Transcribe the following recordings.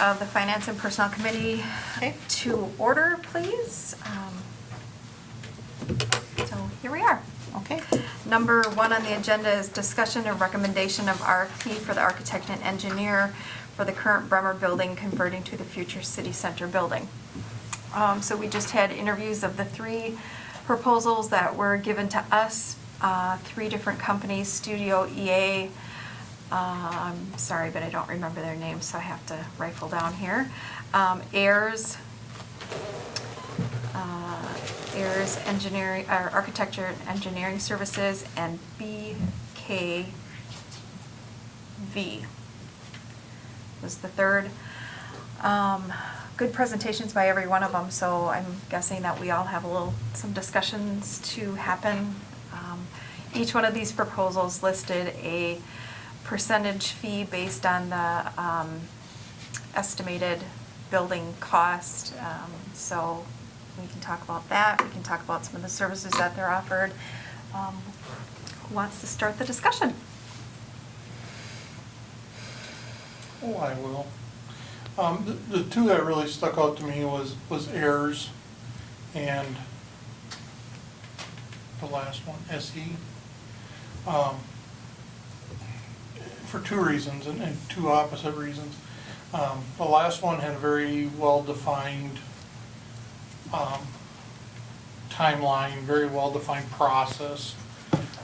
of the Finance and Personnel Committee to order, please. So here we are. Okay. Number 1 on the agenda is discussion and recommendation of RFP for the architect and engineer for the current Bremer building converting to the future city center building. So we just had interviews of the 3 proposals that were given to us, 3 different companies, Studio EA, I'm sorry, but I don't remember their names, so I have to rifle down here. Ayers Engineering, or Architecture and Engineering Services, and BKV was the third. Good presentations by every one of them, so I'm guessing that we all have some discussions to happen. Each one of these proposals listed a percentage fee based on the estimated building cost. So we can talk about that. We can talk about some of the services that they're offered. Who wants to start the discussion? Oh, I will. The 2 that really stuck out to me was Ayers and the last one, SE. For 2 reasons, and 2 opposite reasons. The last one had a very well-defined timeline, very well-defined process.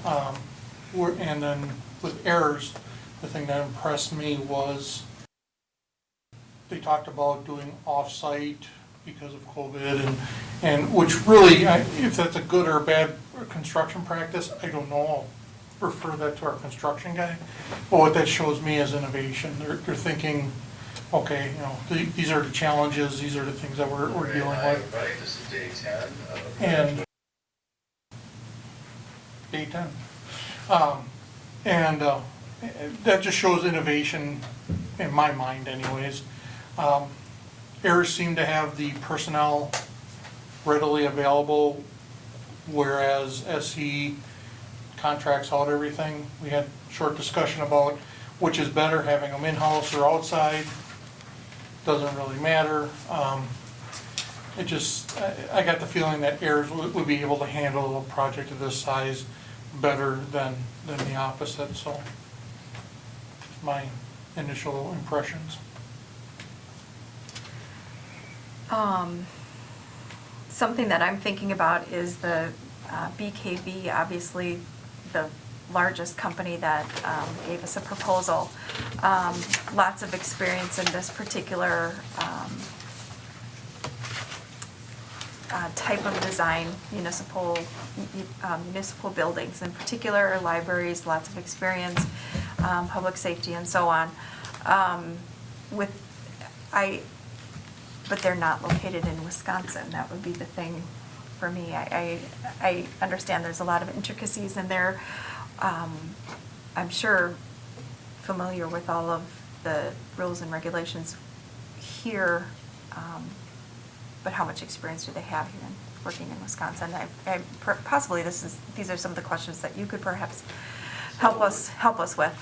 And then with Ayers, the thing that impressed me was they talked about doing off-site because of COVID, and which really, if that's a good or bad construction practice, I don't know. I'll refer that to our construction guy. But what that shows me is innovation. They're thinking, okay, these are the challenges, these are the things that we're dealing with. Right, this is day 10. And day 10. And that just shows innovation in my mind anyways. Ayers seemed to have the personnel readily available, whereas SE contracts out everything. We had a short discussion about which is better, having them in-house or outside. Doesn't really matter. I got the feeling that Ayers would be able to handle a project of this size better than the opposite, so my initial impressions. Something that I'm thinking about is the BKV, obviously the largest company that gave us a proposal. Lots of experience in this particular type of design, municipal buildings in particular, libraries, lots of experience, public safety and so on. But they're not located in Wisconsin. That would be the thing for me. I understand there's a lot of intricacies and they're, I'm sure, familiar with all of the rules and regulations here, but how much experience do they have here in working in Wisconsin? Possibly these are some of the questions that you could perhaps help us with.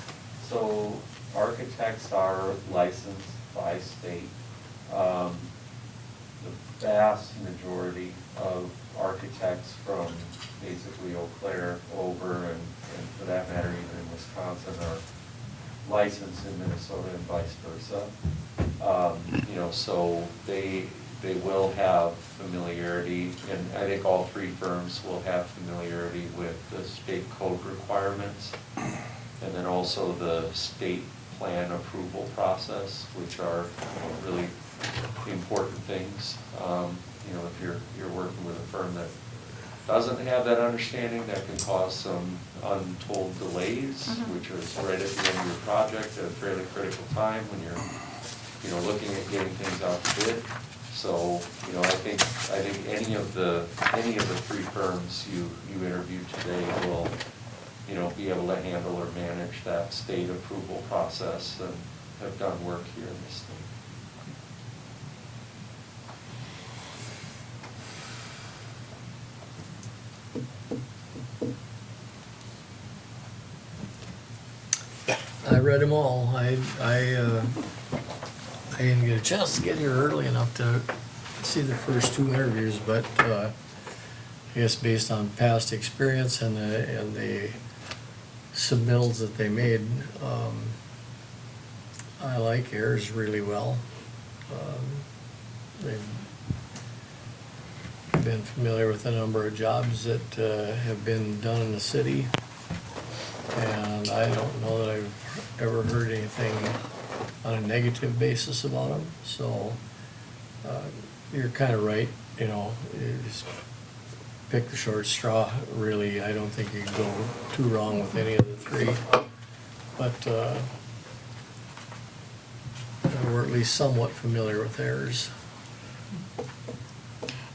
So architects are licensed by state. The vast majority of architects from basically Eau Claire over, and for that matter even in Wisconsin, are licensed in Minnesota and vice versa. So they will have familiarity, and I think all 3 firms will have familiarity with the state code requirements, and then also the state plan approval process, which are really important things. If you're working with a firm that doesn't have that understanding, that can cause some untold delays, which is right at the end of your project at a fairly critical time when you're looking at getting things out to bid. So I think any of the 3 firms you interviewed today will be able to handle or manage that state approval process and have done work here in the state. I read them all. I I didn't get a chance to get here early enough to see the first two interviews, but I guess based on past experience and the submittals that they made, I like Ayers really well. They've been familiar with a number of jobs that have been done in the city, and I don't know that I've ever heard anything on a negative basis about them, so you're kind of right, you know, you just pick the short straw, really. I don't think you can go too wrong with any of the three, but we're at least somewhat familiar with theirs.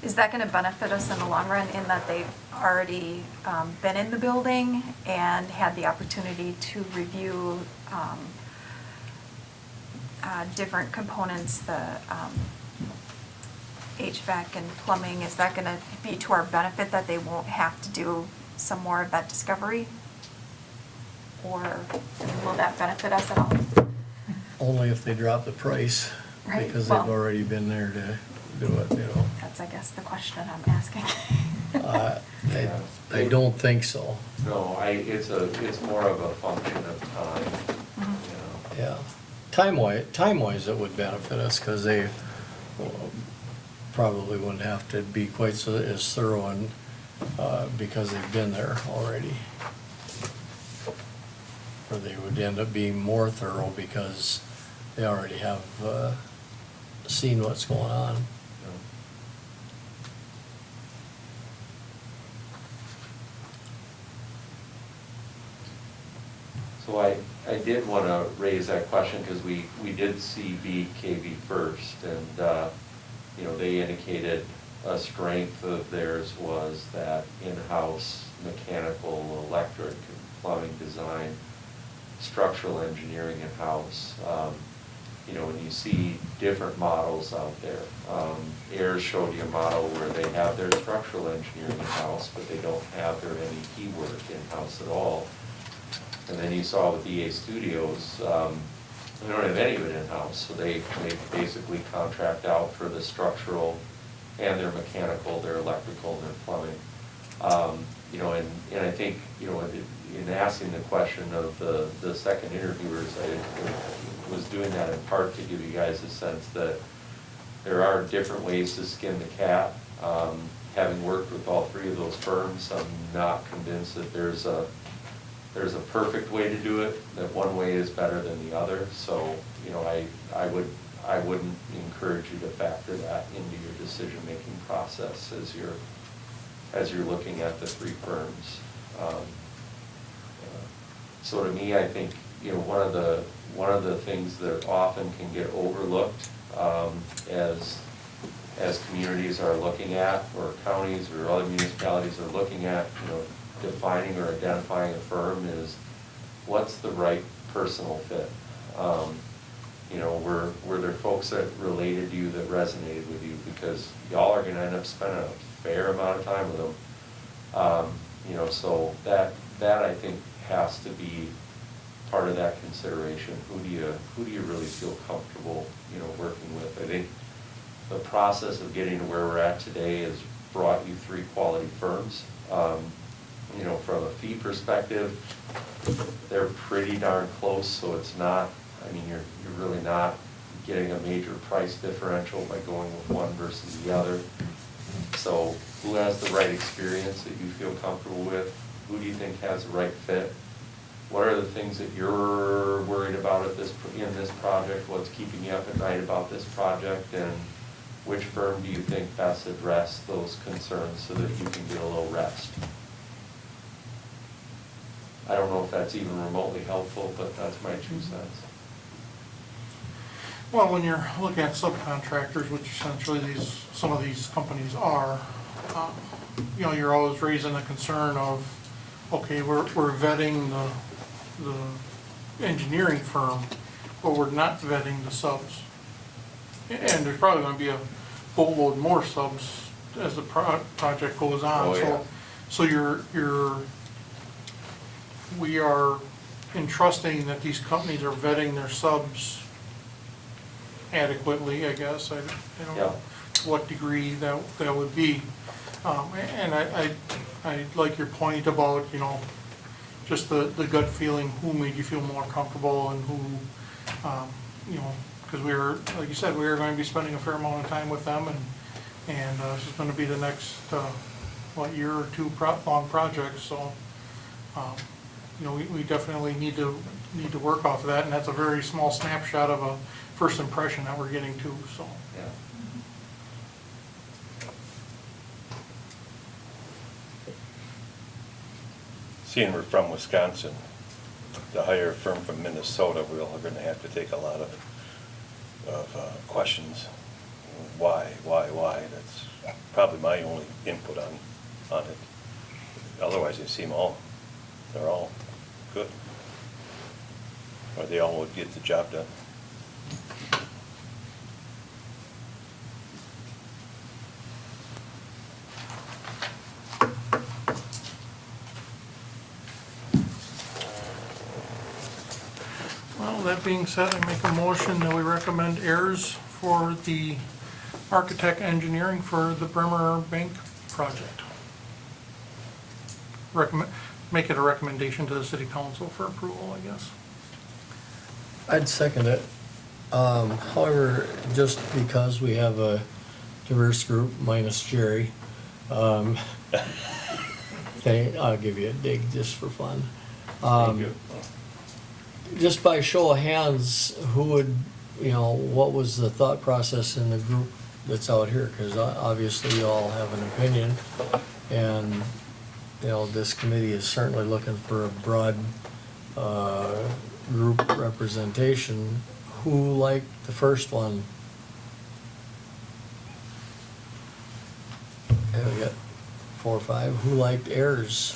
Is that gonna benefit us in the long run in that they've already been in the building and had the opportunity to review different components, the HVAC and plumbing? Is that gonna be to our benefit that they won't have to do some more of that discovery? Or will that benefit us at all? Only if they drop the price, Right, because they've well- already been there to do it, you know. That's, I guess, the question I'm asking. I don't think so, No, it's more of a function of time, Mhm. you know. yeah. Time-wise, it would benefit us, because they probably wouldn't have to be quite so as thorough, and because they've been there already. Or they would end up being more thorough because they already have seen what's going on. you know. So I did want to raise that question because we did see BKV first, and, you know, they indicated a strength of theirs was that in-house mechanical, electric, and plumbing design, structural engineering in-house. You know, when you see different models out there, Ayers showed you a model where they have their structural engineering in-house, but they don't have their MEP work in-house at all. And then you saw with EA Studios, they don't have any of it in-house, so they basically contract out for the structural and their mechanical, their electrical, and their plumbing. You know, and I think, you know, in asking the question of the second interviewers, I was doing that in part to give you guys a sense that there are different ways to skin the cat. Having worked with all three of those firms, I'm not convinced that there's a perfect way to do it, that one way is better than the other. So, you know, I wouldn't encourage you to factor that into your decision-making process as you're looking at the three firms. So to me, I think, you know, one of the things that often can get overlooked as communities are looking at, or counties or other municipalities are looking at, you know, defining or identifying a firm, is what's the right personal fit? You know, were there folks that related to you, that resonated with you? Because y'all are gonna end up spending a fair amount of time with them. You know, so that I think has to be part of that consideration. Who do you really feel comfortable, you know, working with? I think the process of getting to where we're at today has brought you three quality firms. You know, from a fee perspective, they're pretty darn close, so it's not, I mean, you're really not getting a major price differential by going with one versus the other. So who has the right experience that you feel comfortable with? Who do you think has the right fit? What are the things that you're worried about in this project? What's keeping you up at night about this project? And which firm do you think best address those concerns so that you can get a little rest? I don't know if that's even remotely helpful, but that's my 2 cents. Well, when you're looking at subcontractors, which essentially some of these companies are, you know, you're always raising the concern of, okay, we're vetting the engineering firm, but we're not vetting the subs. And there's probably gonna be a boatload more subs as the project goes on. Oh, yeah. So we are entrusting that these companies are vetting their subs adequately, I guess. I don't Yeah. know to what degree that would be. And I like your point about, just the gut feeling, who made you feel more comfortable and who, because like you said, we were going to be spending a fair amount of time with them, and this is going to be the next, year or two long project, so, we definitely need to work off of that, and that's a very small snapshot of a first impression that we're getting to, so. Yeah. Seeing we're from Wisconsin, to hire a firm from Minnesota, we're all gonna have to take a lot of questions. Why? That's probably my only input on it. Otherwise, they're all good. Or they all would get the job done. Well, that being said, I make a motion that we recommend Ayers for the architect engineering for the Bremer Bank project. Make it a recommendation to the city council for approval, I guess. I'd second it. However, just because we have a diverse group minus Jerry, I'll give you a dig just for fun. Thank you. Just by show of hands, who would, what was the thought process in the group that's out here? Because obviously you all have an opinion, and, this committee is certainly looking for a broad group representation. Who liked the first one? Okay, we got 4 or 5. Who liked Ayers?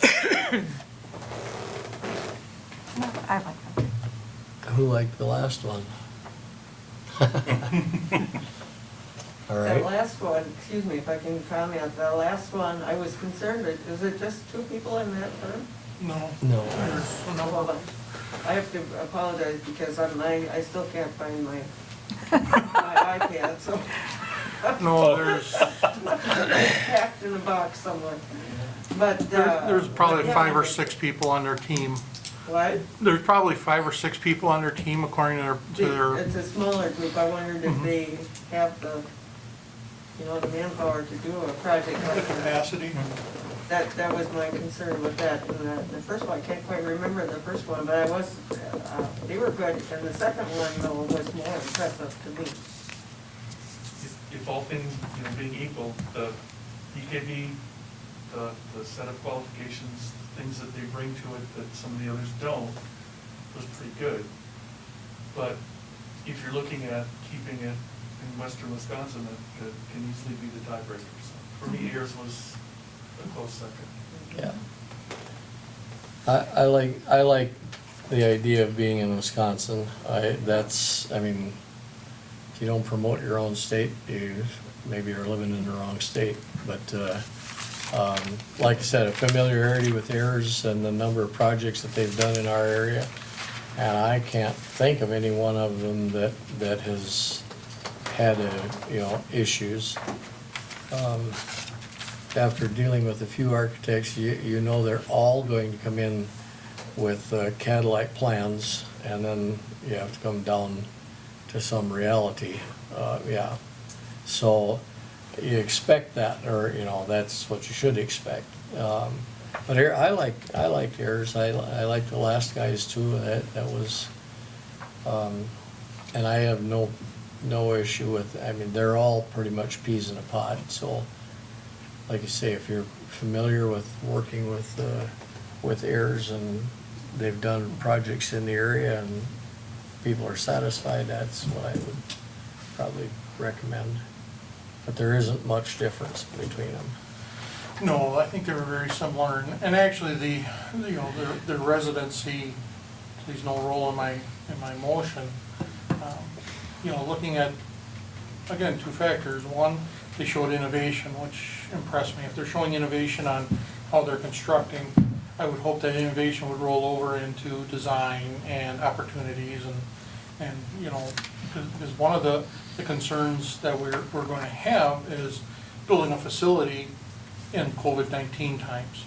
No, I like them. Who liked the last one? All The right. last one, excuse me if I can comment, the last one, I was concerned, is it just 2 people in that firm? No. No. There's a number Hold on. of- I have to apologize because I still can't find my iPad, so No, there's, it's packed in a box somewhere. But, there's probably yeah, 5 or 6 people on their team. What? There's probably 5 or 6 people on their team according to their, It's a smaller group, I wondered if Mhm. they have the manpower to do a project the like that. capacity. That was my concern with that, and the first one, I can't quite remember the first one, but they were good, and the second one, though, was more impressive to me. If all things, being equal, the EKB, the set of qualifications, things that they bring to it that some of the others don't, was pretty good. But if you're looking at keeping it in western Wisconsin, that can easily be the tiebreaker. So for me, Ayers was a close second. Yeah. I like the idea of being in Wisconsin. If you don't promote your own state, you maybe are living in the wrong state. But, like I said, a familiarity with Ayers and the number of projects that they've done in our area. And I can't think of any one of them that has had, issues. After dealing with a few architects, they're all going to come in with Cadillac plans, and then you have to come down to some reality. So you expect that, or that's what you should expect. But here, I liked Ayers. I liked the last guys too. That was, and I have no issue with. They're all pretty much peas in a pod. So, like you say, if you're familiar with working with Ayers and they've done projects in the area and people are satisfied, that's what I would probably recommend. But there isn't much difference between them. No, I think they were very similar, and actually their residency plays no role in my motion. Looking at, again, 2 factors. One, they showed innovation, which impressed me. If they're showing innovation on how they're constructing, I would hope that innovation would roll over into design and opportunities and because one of the concerns that we're going to have is building a facility in COVID-19 times.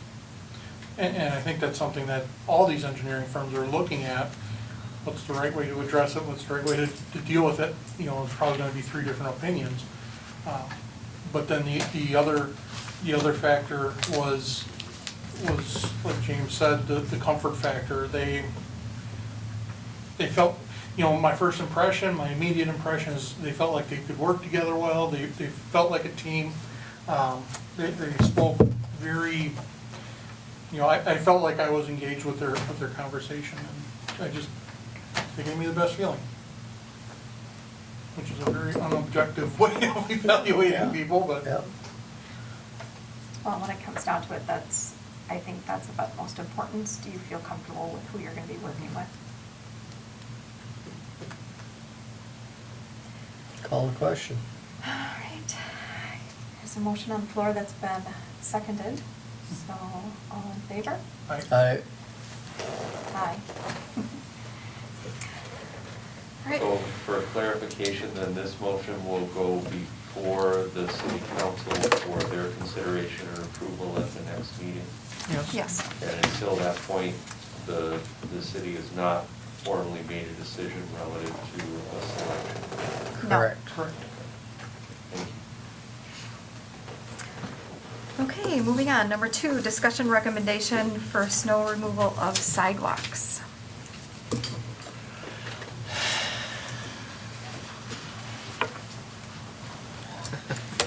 And I think that's something that all these engineering firms are looking at. What's the right way to address it? What's the right way to deal with it? You know, it's probably gonna be three different opinions. But then the other factor was like James said, the comfort factor. They felt, you know, my first impression, my immediate impression is they felt like they could work together well. They felt like a team. They spoke very, you know, I felt like I was engaged with their conversation, and they gave me the best feeling, which is a very unobjective way of evaluating people, but. Yeah. Well, when it comes down to it, I think that's of utmost importance. Do you feel comfortable with who you're gonna be working with? Call the question. All right. There's a motion on the floor that's been seconded, so all in favor? I, Aye. All right. So for clarification, then this motion will go before the city council for their consideration or approval at the next meeting. Yes. And until that point, the city has not formally made a decision relative to a selection. No. correct. Correct. Thank you. Okay, moving on. Number 2, discussion recommendation for snow removal of sidewalks.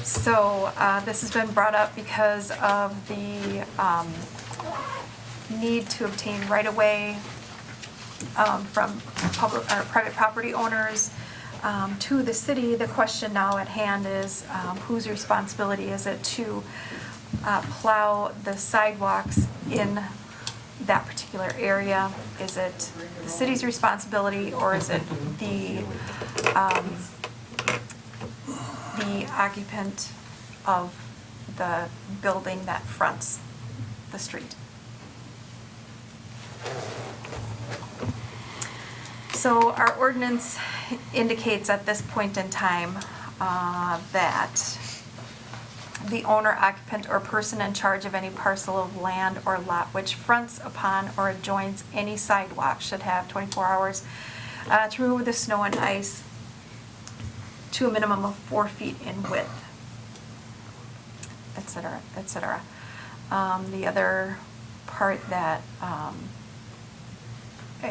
So this has been brought up because of the need to obtain right-of-way from public or private property owners to the city. The question now at hand is whose responsibility is it to plow the sidewalks in that particular area? Is it the city's responsibility, or is it the occupant of the building that fronts the street? So our ordinance indicates at this point in time that the owner, occupant, or person in charge of any parcel of land or lot which fronts upon or adjoins any sidewalk should have 24 hours to remove the snow and ice to a minimum of 4 feet in width, et cetera, et cetera. The other part that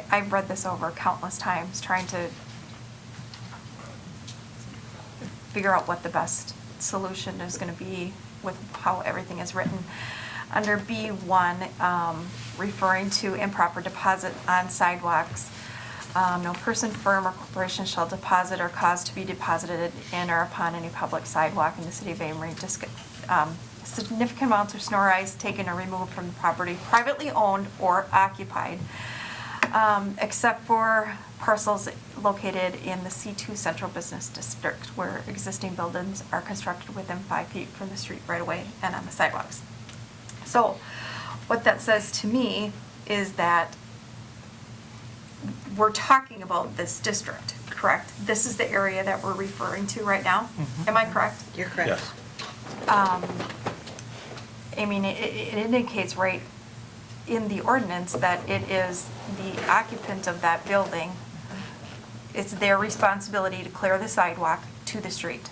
I've read this over countless times, trying to figure out what the best solution is going to be with how everything is written. Under B1, referring to improper deposit on sidewalks, no person, firm, or corporation shall deposit or cause to be deposited in or upon any public sidewalk in the city of Amory significant amounts of snow or ice taken or removed from the property privately owned or occupied, except for parcels located in the C2 Central Business District where existing buildings are constructed within 5 feet from the street right away and on the sidewalks. So what that says to me is that we're talking about this district, correct? This is the area that we're referring to right now? Mhm. Am I correct? You're correct. Yes. I mean, it indicates right in the ordinance that it is the occupant of that building, it's their responsibility to clear the sidewalk to the street.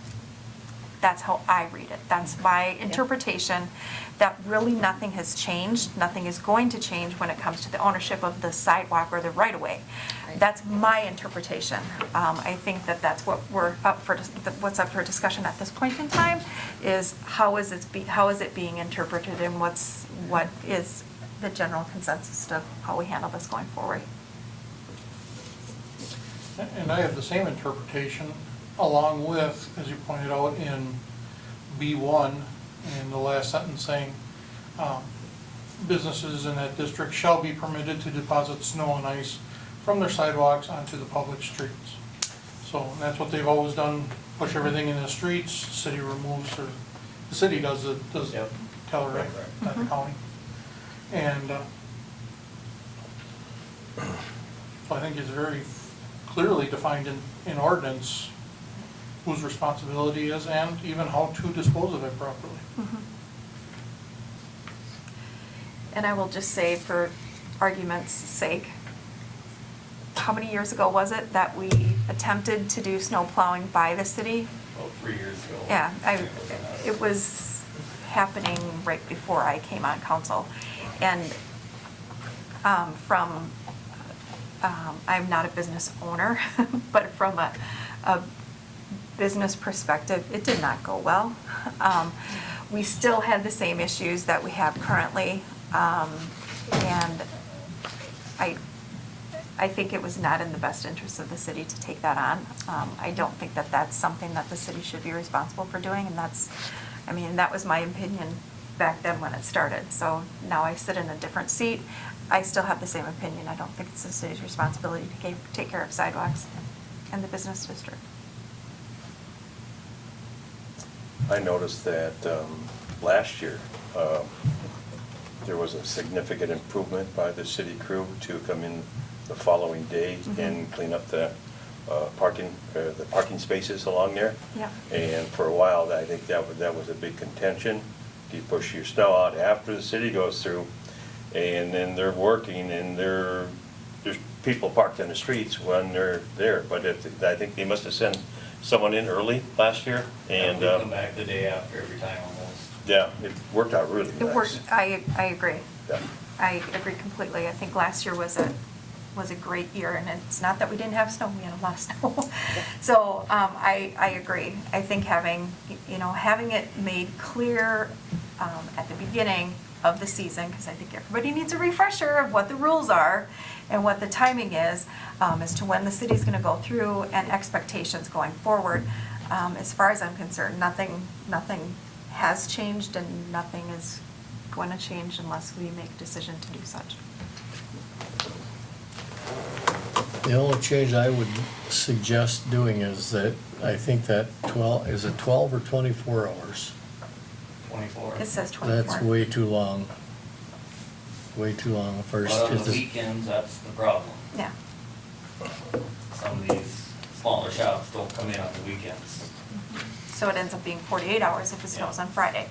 That's how I read it. That's my interpretation, that really nothing has changed, nothing is going to change when it comes to the ownership of the sidewalk or the right-of-way. Right. That's my interpretation. I think that that's what what's up for discussion at this point in time, is how is it being interpreted, and what is the general consensus of how we handle this going forward. And I have the same interpretation, along with, as you pointed out in B1, in the last sentence saying, businesses in that district shall be permitted to deposit snow and ice from their sidewalks onto the public streets. So that's what they've always done, push everything in the streets, city removes, or the city does Yep. Telluride, not the county. And so I think it's very clearly defined in ordinance whose responsibility is and even how to dispose of it properly. And I will just say, for argument's sake, how many years ago was it that we attempted to do snow plowing by the city? About 3 years ago. Yeah, it was happening right before I came on council. And I'm not a business owner, but from a business perspective, it did not go well. We still had the same issues that we have currently, and I think it was not in the best interest of the city to take that on. I don't think that that's something that the city should be responsible for doing, and that was my opinion back then when it started. So now I sit in a different seat. I still have the same opinion. I don't think it's the city's responsibility to take care of sidewalks in the business district. I noticed that last year, there was a significant improvement by the city crew to come in the following day and clean up the parking spaces along there. Yeah. And for a while, I think that was a big contention. Do you push your snow out after the city goes through? And then they're working and there's people parked in the streets when they're there. But I think they must have sent someone in early last year and. They come back the day after every time almost. Yeah, it worked out really nice. It worked, I agree. Yeah. I agree completely. I think last year was a great year, and it's not that we didn't have snow, we had a lot of snow. So, I agree. I think having it made clear, at the beginning of the season, because I think everybody needs a refresher of what the rules are and what the timing is, as to when the city's gonna go through and expectations going forward. As far as I'm concerned, nothing has changed and nothing is going to change unless we make a decision to do such. The only change I would suggest doing is that I think that 12 or 24 hours? 24. It says 24. That's way too long. Way too long. First, But on is the it- weekends, that's the problem. Yeah. Some of these smaller shops don't come in on the weekends. So it ends up being 48 hours if it snows on Friday.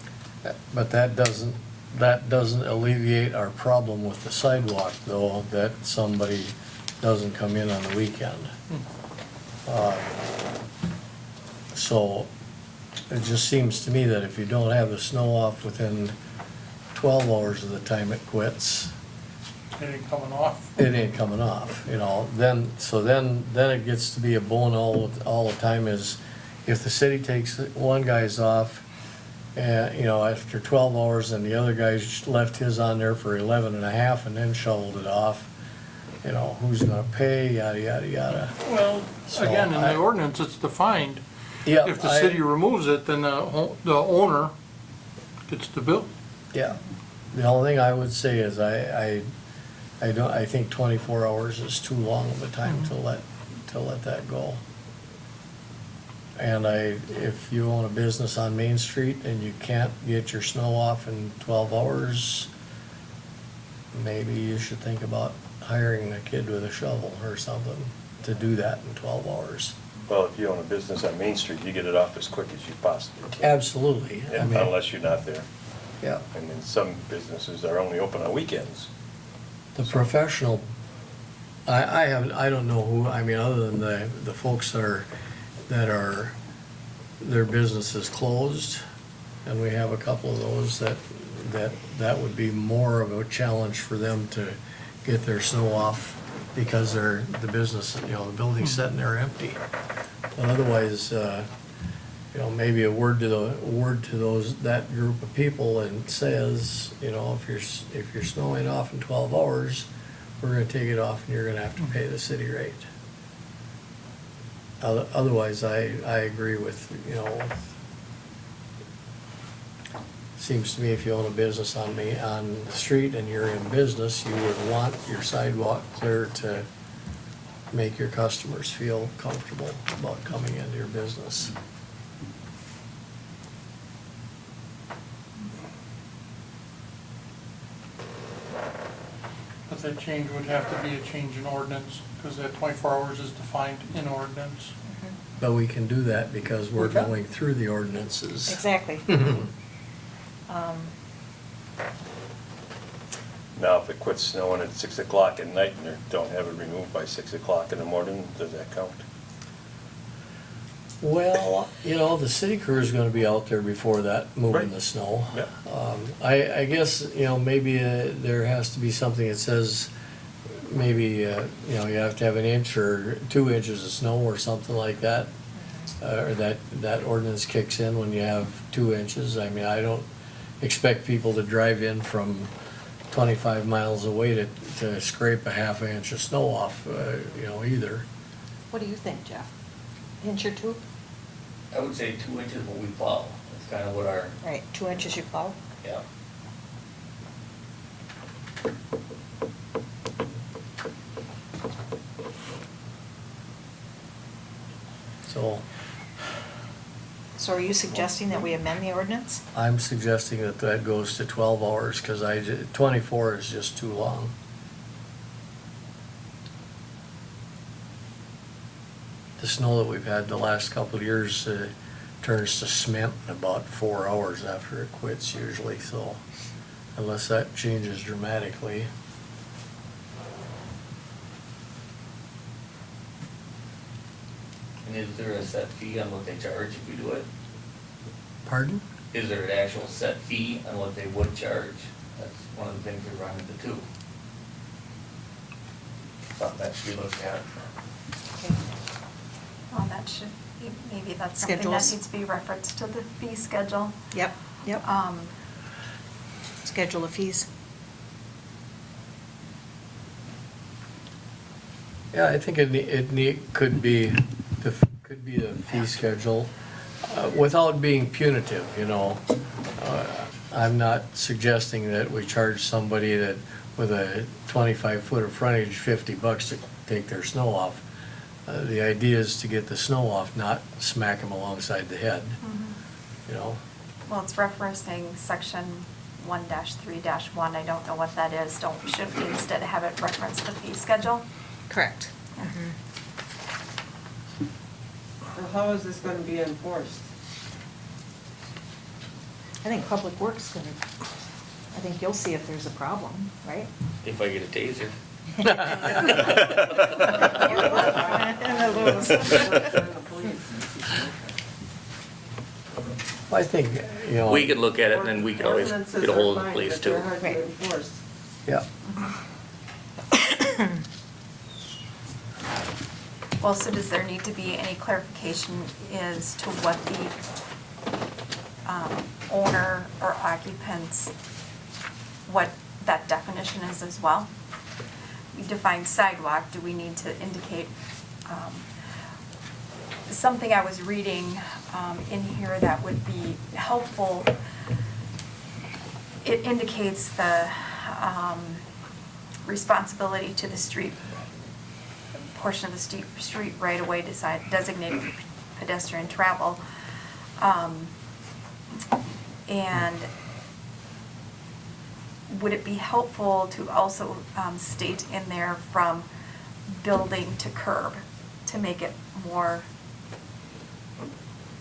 but that doesn't alleviate our problem with the sidewalk, though, that somebody doesn't come in on the weekend. So it just seems to me that if you don't have the snow off within 12 hours of the time it quits, It ain't coming off. it ain't coming off, then it gets to be a bone all the time is if the city takes one guy's off, after 12 hours and the other guy's left his on there for 11 and a half and then shoveled it off, who's gonna pay, yada, yada, yada. Well, So again, in I- the ordinance, it's defined. Yeah, If the city removes it, then the owner gets the bill. Yeah, the only thing I would say is I think 24 hours is too long of a time to let that go. And if you own a business on Main Street and you can't get your snow off in 12 hours, maybe you should think about hiring a kid with a shovel or something to do that in 12 hours. Well, if you own a business on Main Street, you get it off as quick as you possibly can. Absolutely. I mean, Unless you're not there. yeah. And then some businesses are only open on weekends. The professional, I don't know who, other than the folks that are, their business is closed, and we have a couple of those that would be more of a challenge for them to get their snow off because the business, the building's sitting there empty. But otherwise, maybe a word to that group of people and says, if your snow ain't off in 12 hours, we're gonna take it off and you're gonna have to pay the city rate. Otherwise, I agree with, seems to me if you own a business on the street and you're in business, you would want your sidewalk clear to make your customers feel comfortable about coming into your business. But But that change would have to be a change in ordinance, because that 24 hours is defined in ordinance. But we can do that because we're We can. going through the ordinances. Exactly. Now, if it quits snowing at 6 o'clock at night and they don't have it removed by 6 o'clock in the morning, does that count? Well, you know, the city crew is gonna be out there before that, moving Right. the snow. Yeah. I guess, you know, maybe there has to be something that says, maybe, you know, you have to have an inch or 2 inches of snow or something like that. Or that ordinance kicks in when you have 2 inches. I mean, I don't expect people to drive in from 25 miles away to scrape a half inch of snow off, you know, either. What do you think, Jeff? Inch or two? I would say 2 inches what we plow, that's kind of what our, Right, 2 inches you plow? yeah. So So are you suggesting that we amend the ordinance? I'm suggesting that goes to 12 hours, cause 24 is just too long. The snow that we've had the last couple of years turns to cement in about 4 hours after it quits usually, so unless that changes dramatically. And is there a set fee on what they charge if we do it? Pardon? Is there an actual set fee on what they would charge? That's one of the things we run into too. Something that should be looked at. Okay. Well, that should, maybe that's something that Schedules. needs to be referenced to the fee schedule. Yep, yep. Schedule of fees. Yeah, I think could be the fee schedule, without being punitive, you know. I'm not suggesting that we charge somebody that with a 25-foot of frontage $50 to take their snow off. The idea is to get the snow off, not smack them alongside the head, you know. Well, it's referencing section 1-3-1. I don't know what that is. Should we instead have it reference the fee schedule? Correct. So how is this gonna be enforced? I think Public Works gonna, I think you'll see if there's a problem, right? If I get a taser. I think, you know. We could look at it and then we could always Ordinances get a hold are of the fine, police but too. they're hard Right. to enforce. Yeah. Well, so does there need to be any clarification as to what the owner or occupants, what that definition is as well? We define sidewalk, do we need to indicate, something I was reading in here that would be helpful? It indicates the responsibility to the street portion of the street right away designated for pedestrian travel. And would it be helpful to also state in there from building to curb to make it more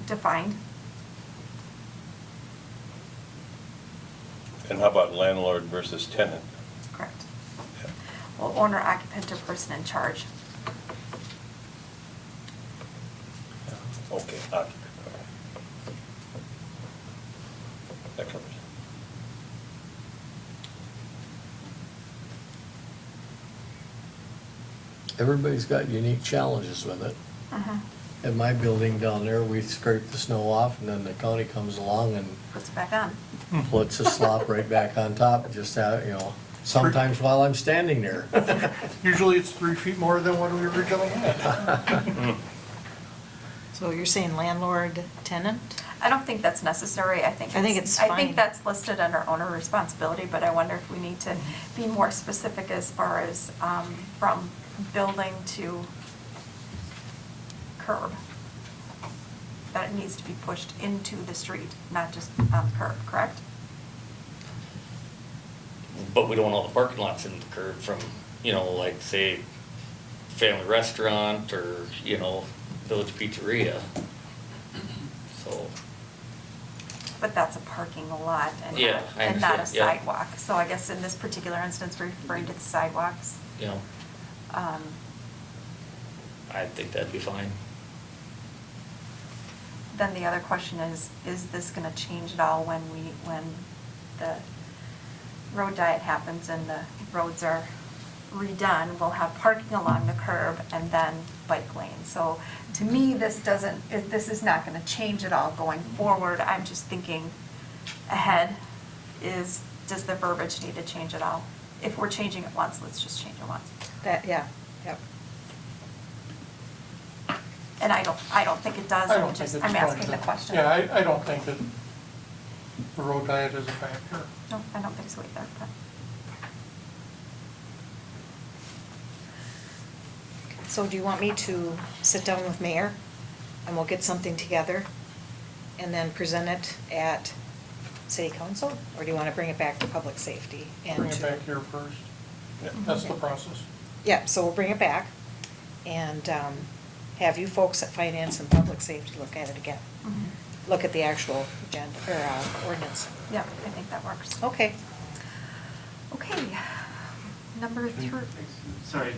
defined? And how about landlord versus tenant? Correct. Well, owner, occupant, or person in charge. Okay, occupant, okay. That covers it. Everybody's got unique challenges with it. Mhm. At my building down there, we scrape the snow off and then the county comes along and Puts it back on. puts the slop right back on top, just out, you know, sometimes while I'm standing there. Usually it's 3 feet more than what we originally had. So you're saying landlord, tenant? I don't think that's necessary. I think it's I fine. think that's listed under owner responsibility, but I wonder if we need to be more specific as far as from building to curb. That it needs to be pushed into the street, not just on the curb, correct? but we don't want all the parking lots in the curb from, you know, like, say, family restaurant or, you know, Village Pizzeria. So, But that's a parking lot and Yeah, not, I and not a understand, yeah. sidewalk. So I guess in this particular instance, we're referring to the sidewalks. you know, Um, I think that'd be fine. Then the other question is this gonna change at all when the road diet happens and the roads are redone? We'll have parking along the curb and then bike lanes. So to me, this is not gonna change at all going forward. I'm just thinking ahead, does the verbiage need to change at all? If we're changing it once, let's just change it once. That, yeah, yep. And I don't think it does, I don't think it's I'm going asking to. the question. Yeah, I don't think that the road diet is a factor. No, I don't think so either, but. So do you want me to sit down with Mayor and we'll get something together and then present it at City Council? Or do you want to bring it back to Public Safety? and Bring it to- back here first. Yeah. That's the process. Yeah, so we'll bring it back and have you folks at Finance and Public Safety look at it again. Mhm. Look at the actual agenda, or ordinance. Yeah, I think that works. Okay. Okay, number 3. Sorry,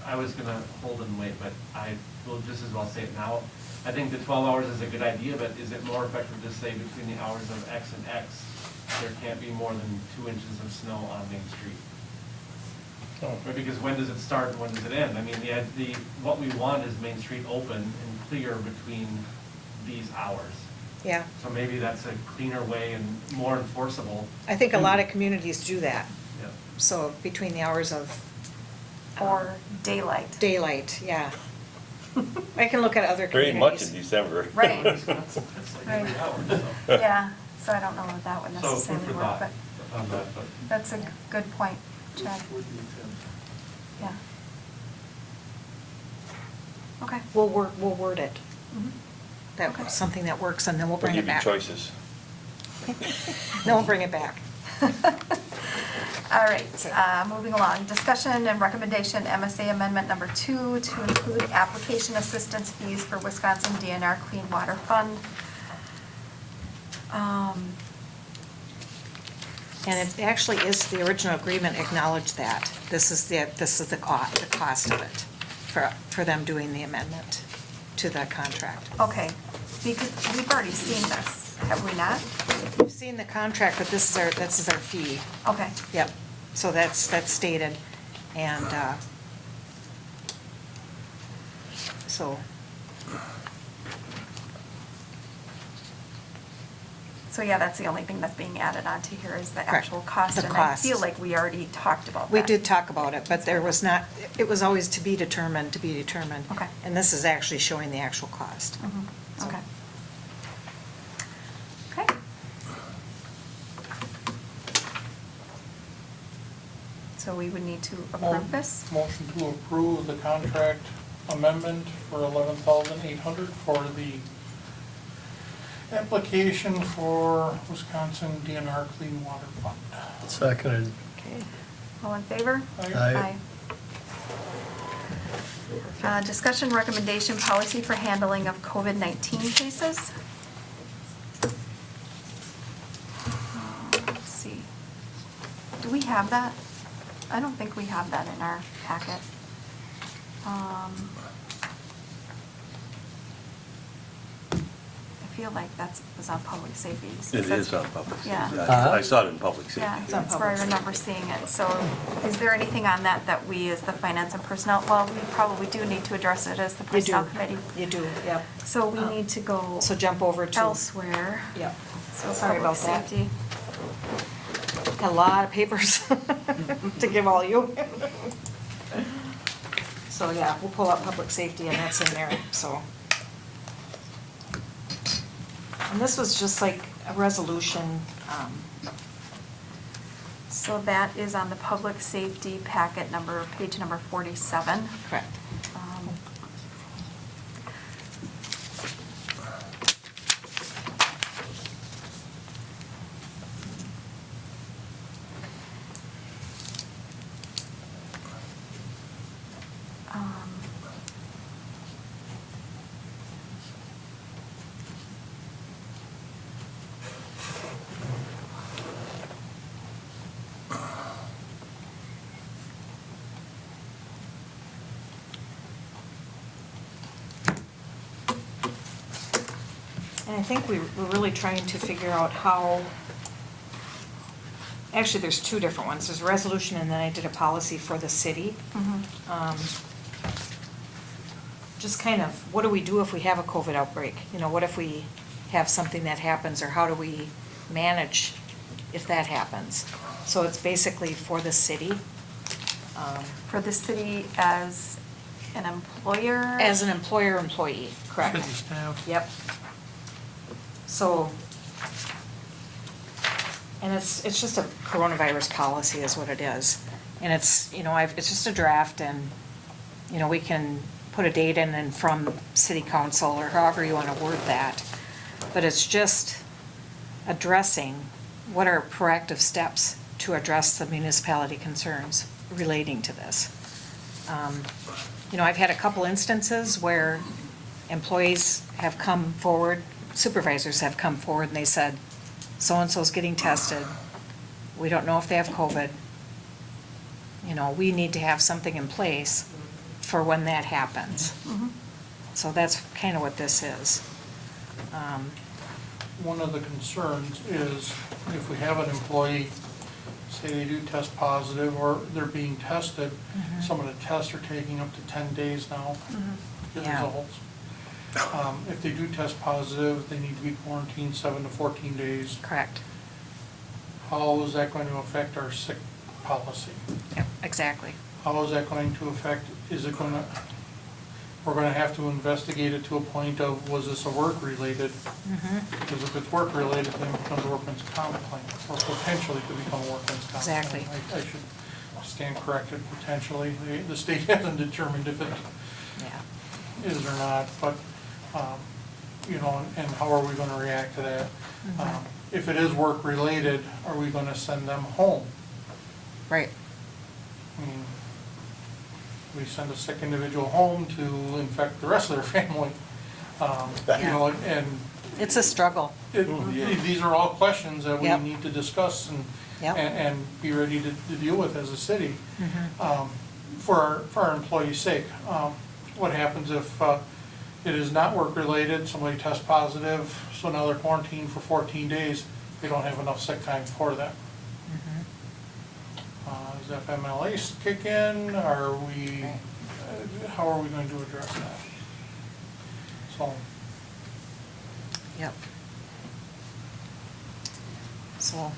I was gonna hold and wait, but I will just as well say it now. I think the 12 hours is a good idea, but is it more effective to say between the hours of X and X, there can't be more than 2 inches of snow on Main Street? Right, because when does it start and when does it end? I mean, what we want is Main Street open and clear between these hours. Yeah, So maybe that's a cleaner way and more enforceable. I think a lot of communities do that. Yeah. So between the hours of Or daylight. daylight, yeah. I can look at other Very communities. much in December. Right. That's like every Right. hour, so. Yeah, so I don't know if that would So food necessarily for work, thought but on that, but. that's a good point, Chad. Yeah. Okay. We'll word it. Mhm. That's Okay. something that works, and then we'll We'll bring it give you back. choices. Then we'll bring it back. All right, moving along. Discussion and recommendation, MSA Amendment Number 2 to include application assistance fees for Wisconsin DNR Clean Water Fund. And it actually is, the original agreement acknowledged that. This is the cost of it, for them doing the amendment to the contract. Okay, because we've already seen this, have we not? We've seen the contract, but this is our fee. Okay, Yep, so that's stated, and, so, so yeah, that's the only thing that's being added onto here is the Correct. actual cost. The And I cost. feel like we already talked about that. we did talk about it, but there was not, it was always to be determined. Okay. And this is actually showing the actual cost. Mhm, So- okay. Okay. So we would need to approve this? Motion to approve the contract amendment for 11,800 for the application for Wisconsin DNR Clean Water Fund. Seconded. Okay. All in favor? Aye. Discussion recommendation policy for handling of COVID-19 cases. Let's see. Do we have that? I don't think we have that in our packet. I feel like that was on public safety. It is on public safety. Yeah. I saw it in public safety. Yeah, It's on that's where I public remember seeing it. So is there anything on that we, as the finance and personnel, well, we probably do need to address it as the You personnel do. committee. You do, yep. So we need to go So jump over to. elsewhere. Yep. So Sorry public about that. safety. A lot of papers to give all you. So, yeah, we'll pull up public safety and that's in there, so. And this was just like a resolution, So that is on the public safety packet number, page number 47. correct. Um, And I think we're really trying to figure out how, actually, there's two different ones. There's a resolution, and then I did a policy for the city. Just kind of, what do we do if we have a COVID outbreak? You know, what if we have something that happens, or how do we manage if that happens? So it's basically for the city. For the city as an employer? As an employer-employee, correct? City staff. Yep. So, and it's just a coronavirus policy is what it is. And it's, you know, it's just a draft, and, you know, we can put a date in and from city council, or however you want to word that. But it's just addressing what are proactive steps to address the municipality concerns relating to this. You know, I've had a couple instances where employees have come forward, supervisors have come forward, and they said, so-and-so's getting tested. We don't know if they have COVID. You know, we need to have something in place for when that happens. So that's kind of what this is. One of the concerns is if we have an employee, say they do test positive or they're being tested, some of the tests are taking up to 10 days now to get Yeah. results. If they do test positive, they need to be quarantined 7 to 14 days. Correct. How is that going to affect our sick policy? Yep, exactly. How is that going to affect, is it gonna, we're gonna have to investigate it to a point of, was this a work-related? Because if it's work-related, then it becomes a workman's comp claim, or potentially could become a workman's comp claim. Exactly. I should stand corrected, potentially. The state hasn't determined if it Yeah. is or not, but, you know, and how are we gonna react to that? If it is work-related, are we gonna send them home? Right. I mean, we send a sick individual home to infect the rest of their family. You know, and It's a struggle. these are all questions that we Yep. need to discuss and, Yep. and be ready to deal with as a city, for our employees' sake. What happens if it is not work-related, somebody tests positive, so now they're quarantined for 14 days, they don't have enough sick time for that? Does FMLA kick in? Are we, how are we going to address that? So, Yep. So,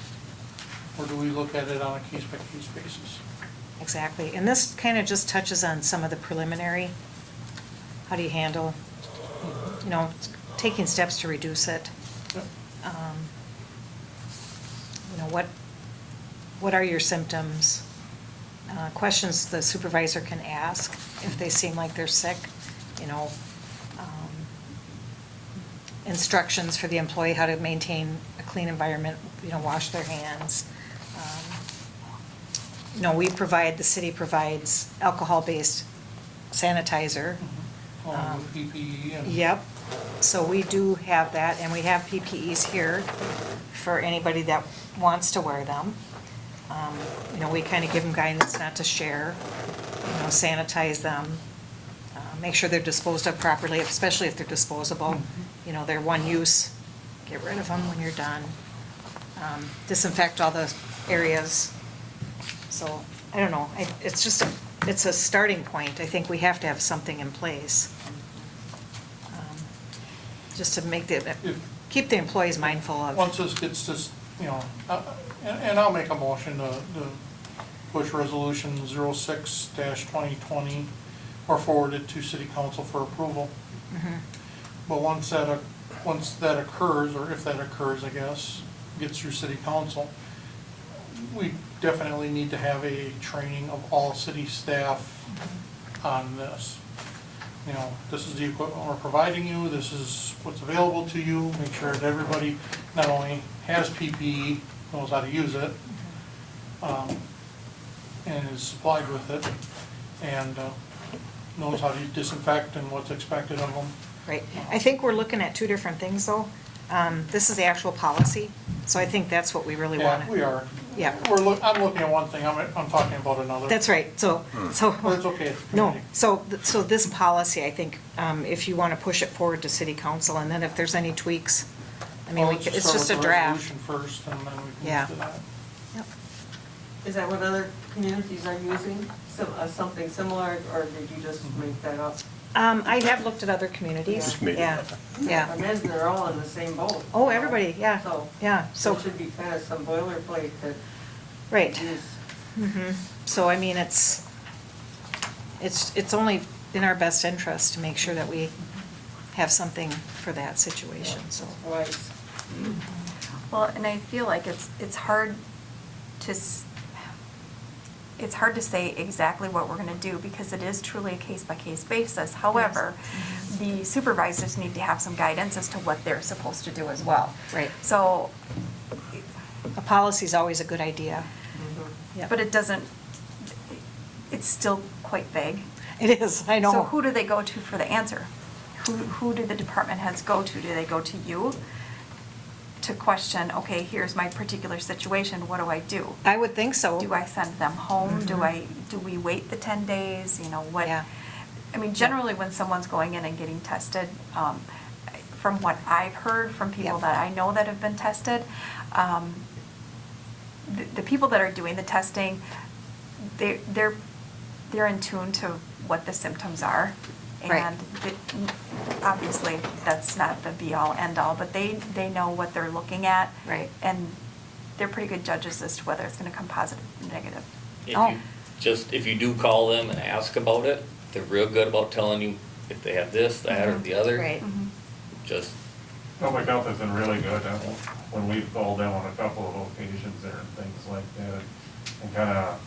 or do we look at it on a case-by-case basis? exactly. And this kind of just touches on some of the preliminary. How do you handle, you know, taking steps to reduce it? Yep. You know, what are your symptoms? Questions the supervisor can ask if they seem like they're sick, you know. Instructions for the employee how to maintain a clean environment, you know, wash their hands. You know, the city provides alcohol-based sanitizer. Along with PPE and. Yep, so we do have that, and we have PPEs here for anybody that wants to wear them. You know, we kind of give them guidance not to share, you know, sanitize them, make sure they're disposed of properly, especially if they're disposable. You know, they're one use, get rid of them when you're done. Disinfect all the areas. So, I don't know, it's just, it's a starting point. I think we have to have something in place. Just to make keep the employees mindful of. Once this gets this, you know, and I'll make a motion to push resolution 06-2020 or forward it to city council for approval. But once that occurs, or if that occurs, I guess, gets through city council, we definitely need to have a training of all city staff on this. You know, this is the equipment we're providing you, this is what's available to you, make sure that everybody not only has PPE, knows how to use it, and is supplied with it, and knows how to disinfect and what's expected of them. Right. I think we're looking at two different things, though. This is the actual policy, so I think that's what we really want Yeah, to. we are. Yeah. I'm looking at one thing, I'm talking about another. That's right, so. But it's okay. it's No, committee. so this policy, I think, if you want to push it forward to city council, and then if there's any tweaks, I mean, Well, we let's could- it's start just a with the draft. resolution first, and then we can Yeah. move to that. Yep. Is that what other communities are using? Something similar, or did you just make that up? I have looked at other communities, Just made it yeah, up. yeah. I imagine they're all in the same boat. Oh, everybody, yeah, So, yeah, there so, should be kind of some boilerplate that right. use. So, I mean, it's only in our best interest to make sure that we have something for that situation, so. Right. Well, and I feel like it's hard to, it's hard to say exactly what we're gonna do, because it is truly a case-by-case basis. However, the supervisors need to have some guidance as to what they're supposed to do as well. Right. So, A policy's always a good idea. Yep. but it doesn't, it's still quite vague. It is, I know. So who do they go to for the answer? Who do the department heads go to? Do they go to you to question, okay, here's my particular situation, what do I do? I would think so. Do I send them home? Do we wait the 10 days? You know, what? Yeah. I mean, generally, when someone's going in and getting tested, from what I've heard from people Yep. that I know that have been tested, the people that are doing the testing, they're in tune to what the symptoms are. Right. And obviously, that's not the be-all, end-all, but they know what they're looking at. Right. And they're pretty good judges as to whether it's gonna come positive or negative. Oh. If you do call them and ask about it, they're real good about telling you if they have this, that, or the other. Right. Mhm. Just, Public health has been really good, when we've called them on a couple of occasions there and things like that, and kind of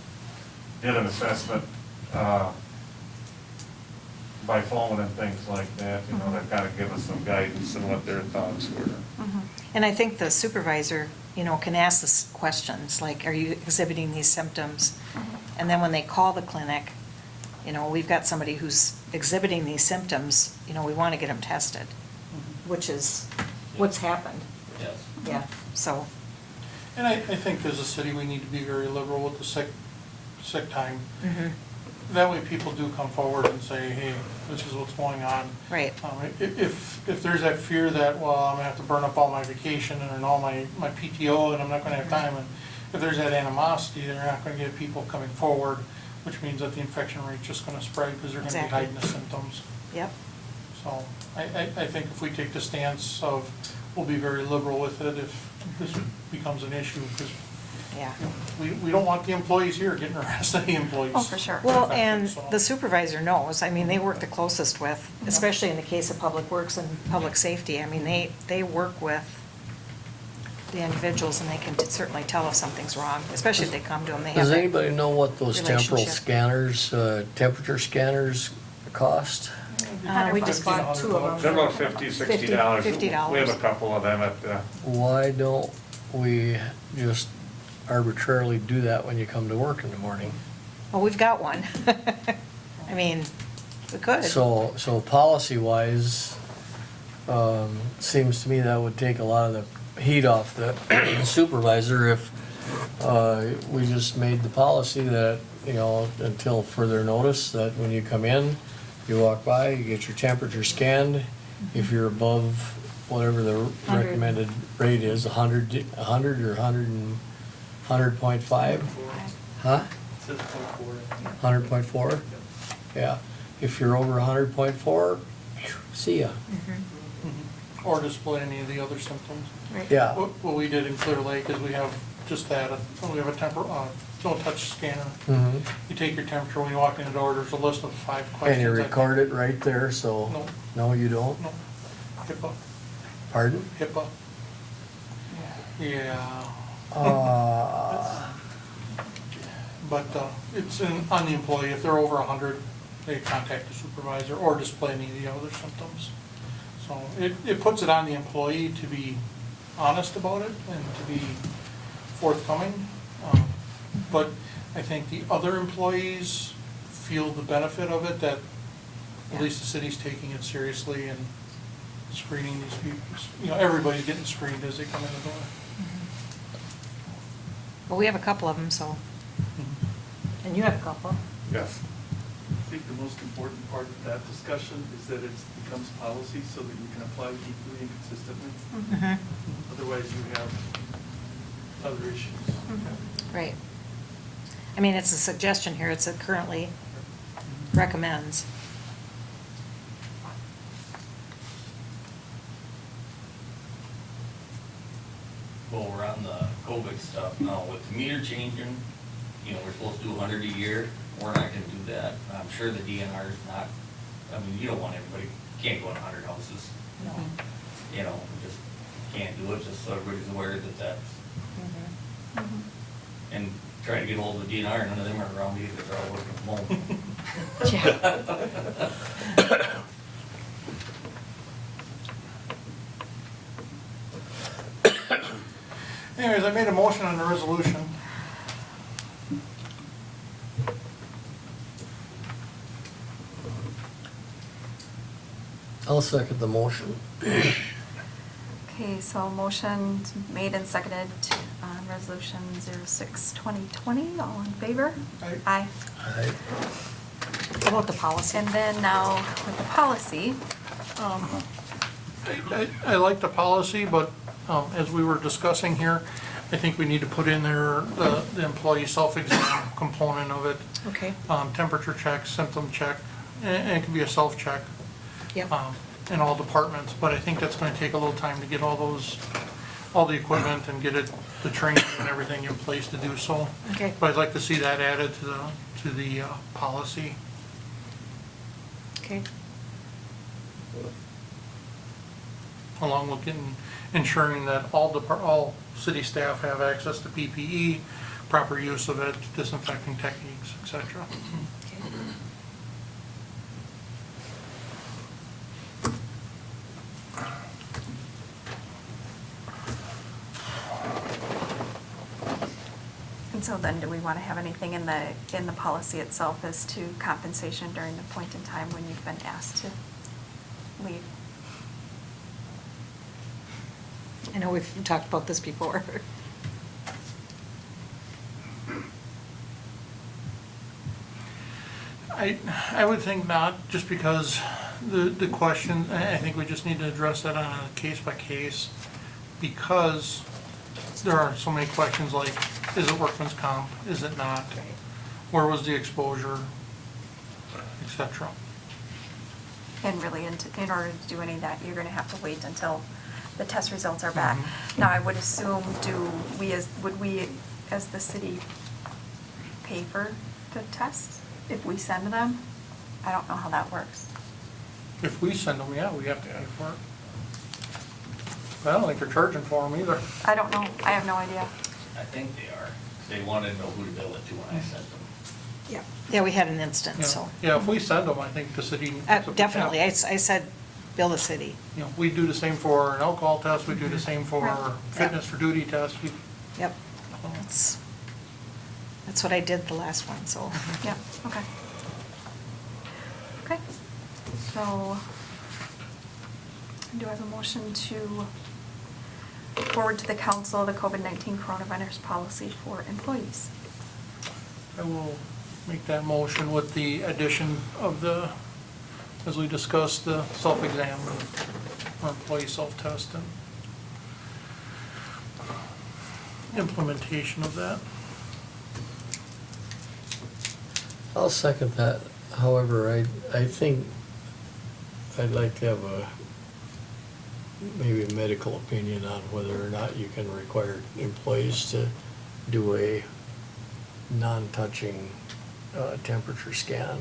did an assessment, by phone and things like that, you know, to kind of give us some guidance and what their thoughts were. Mhm. And I think the supervisor, can ask the questions, like, are you exhibiting these symptoms? And then when they call the clinic, we've got somebody who's exhibiting these symptoms, we want to get them tested, which is what's happened. yes. Yeah, so, And I think as a city, we need to be very liberal with the sick time. That way people do come forward and say, hey, this is what's going on. right, If there's that fear that, well, I'm gonna have to burn up all my vacation and all my PTO and I'm not gonna have time, and if there's that animosity, they're not gonna get people coming forward, which means that the infection rate's just gonna spread because they're gonna be Exactly. hiding the symptoms. yep, So I think if we take the stance of, we'll be very liberal with it if this becomes an issue, because yeah. we don't want the employees here getting arrested, the employees. Oh, for sure. Well, infected, and so. the supervisor knows, they work the closest with, especially in the case of public works and public safety, they work with the individuals, and they can certainly tell if something's wrong, especially if they come to them, they have. Does that anybody know what those temporal relationship. scanners, temperature scanners cost? We just bought 2 of them. They're about $50-$60. $50. We have a couple of them at the, Why don't we just arbitrarily do that when you come to work in the morning? Well, we've got one. We could. So policy-wise, seems to me that would take a lot of the heat off the supervisor if we just made the policy that, until further notice, that when you come in, you walk by, you get your temperature scanned. If you're above whatever the 100. recommended rate is, 100 or 100.5? Huh? It says .4. 100.4? Yeah. If you're over 100.4, see ya. Or display any of the other symptoms. Right. Yeah. What we did in Clear Lake is we have just that, we have a no-touch scanner. Mhm. You take your temperature when you walk in the door, there's a list of 5 questions. And you that- record it right there, so. No. No, you don't? No, HIPAA, Pardon? HIPAA. Yeah, but it's on the employee, if they're over 100, they contact the supervisor or display any of the other symptoms. So it puts it on the employee to be honest about it and to be forthcoming. But I think the other employees feel the benefit of it, that at least the city's taking it seriously and screening these people. You know, everybody's getting screened as they come in the door. Well, we have a couple of them, so, and you have a couple. Yes. I think the most important part of that discussion is that it becomes policy so that you can apply it equally and consistently. Mm-hmm. Otherwise, you have other issues. Right. I mean, it's a suggestion here, it's a currently recommends. Well, we're on the COVID stuff now, with the meter changing, you know, we're supposed to do 100 a year, we're not gonna do that. I'm sure the DNR is not, I mean, you don't want everybody, can't go in 100 houses. No. You know, we just can't do it, just so everybody's aware that that's, Mhm. and try to get hold of the DNR, none of them are around either, they're all working from home. Yeah. Anyways, I made a motion on the resolution. I'll second the motion. Okay, so motion made and seconded on resolution 06-2020. All in favor? Aye. Aye. Aye. How about the policy? And then now with the policy, I like the policy, but as we were discussing here, I think we need to put in there the employee self-exam component of it. Okay, Temperature check, symptom check, and it can be a self-check. yep, In all departments, but I think that's gonna take a little time to get all the equipment and get it, the training and everything in place to do so. okay, But I'd like to see that added to the policy. okay, Along with ensuring that all city staff have access to PPE, proper use of it, disinfecting techniques, et cetera. okay. and so then do we want to have anything in the policy itself as to compensation during the point in time when you've been asked to leave? I know we've talked about this before. I would think not, just because the question, I think we just need to address that on a case by case, because there are so many questions like, is it workman's comp, is it not? Where was the exposure, et cetera. And really, in order to do any of that, you're going to have to wait until the test results are back. Now, I would assume, would we, as the city, pay for the tests if we send them? I don't know how that works. If we send them, yeah, we have to pay for it. But I don't think they're charging for them either. I don't know. I have no idea. I think they are. They wanted to know who to bill it to when I sent them. Yeah, yeah, we had an Yeah. instance, so. Yeah, if we send them, I think the city. Definitely, I said, bill the city. You know, we do the same for an alcohol test, we do the same for Right. fitness for duty tests. Yep, that's what I did the last one, so. Yeah, okay. Okay, so do I have a motion to forward to the council the COVID-19 coronavirus policy for employees? I will make that motion with the addition of the, as we discussed, the self-exam or employee self-test and implementation of that. I'll second that. However, I think I'd like to have maybe a medical opinion on whether or not you can require employees to do a non-touching temperature scan.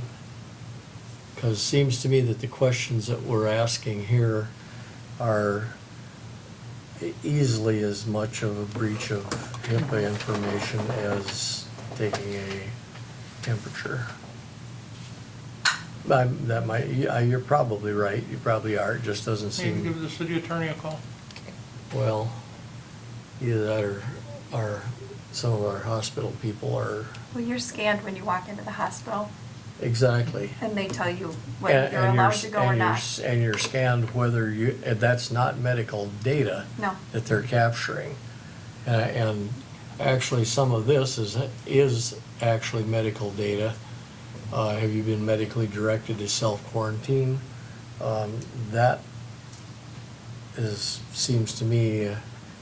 Because it seems to me that the questions that we're asking here are easily as much of a breach of HIPAA information as taking a temperature. That might, you're probably right, you probably are, it just doesn't You can seem, give the city attorney a call. well, either that or some of our hospital people are, Well, you're scanned when you walk into the hospital. exactly. And they tell you when And- you're and allowed to go or not. And you're scanned whether you, and that's not medical data. No. That they're capturing. And actually, some of this is actually medical data. Have you been medically directed to self-quarantine? That seems to me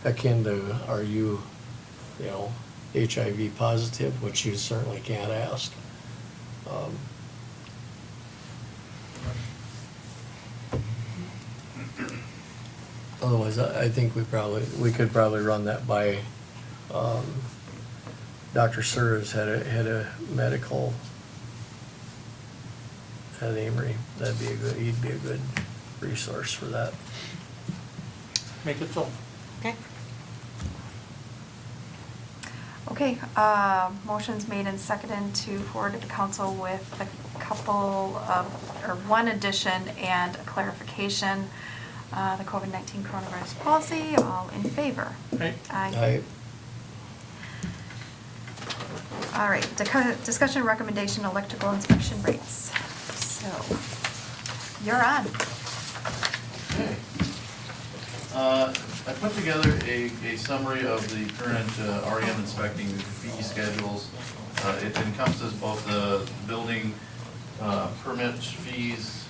akin to, are you know, HIV positive, which you certainly can't ask. Otherwise, I think we could probably run that by, Dr. Surs had a medical at Amory. He'd be a good resource for that. Make it so. Okay. Okay, motion's made and seconded to forward to the council with a couple of, or one addition and a clarification. The COVID-19 coronavirus policy, all in favor? Aye. All right, discussion recommendation, electrical inspection rates. So, you're on. Okay. I put together a summary of the current REM inspecting fee schedules. It encompasses both the building permit fees,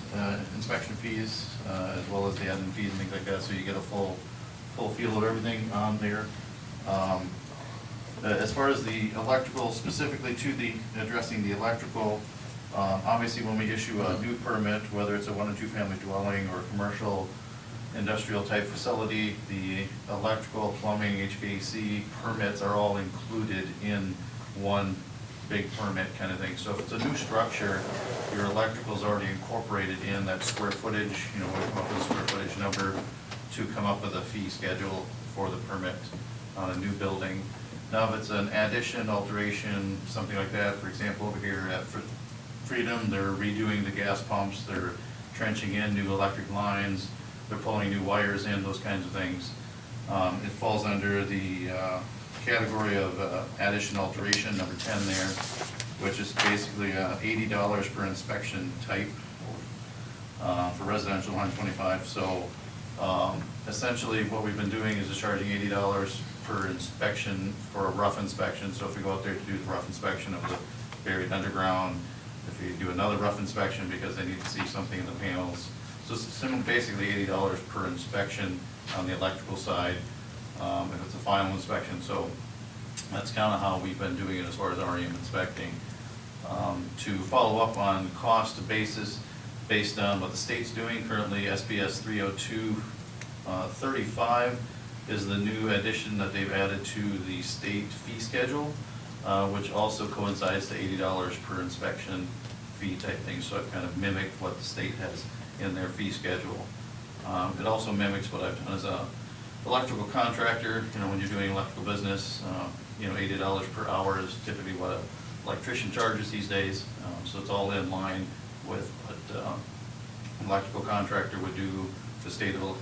inspection fees, as well as the admin fees and things like that, so you get a full feel of everything on there. As far as the electrical, specifically addressing the electrical, obviously when we issue a new permit, whether it's a 1 or 2 family dwelling or a commercial industrial type facility, the electrical, plumbing, HVAC permits are all included in one big permit kind of thing. So if it's a new structure, your electrical's already incorporated in that square footage, we come up with a square footage number to come up with a fee schedule for the permit on a new building. Now, if it's an addition, alteration, something like that, for example, over here at Freedom, they're redoing the gas pumps, they're trenching in new electric lines, they're pulling new wires in, those kinds of things. It falls under the category of addition alteration, number 10 there, which is basically $80 per inspection type for residential, $125. So essentially what we've been doing is just charging $80 per inspection for a rough inspection. So if we go out there to do the rough inspection of the buried underground, if you do another rough inspection because they need to see something in the panels. So it's basically $80 per inspection on the electrical side, if it's a final inspection. So that's kind of how we've been doing it as far as REM inspecting. To follow up on cost basis based on what the state's doing, currently SBS 30235 is the new addition that they've added to the state fee schedule, which also coincides to $80 per inspection fee type thing. So it kind of mimicked what the state has in their fee schedule. It also mimics what I've done as a electrical contractor. When you're doing electrical business, $80 per hour is typically what an electrician charges these days. So it's all in line with what an electrical contractor would do. The state of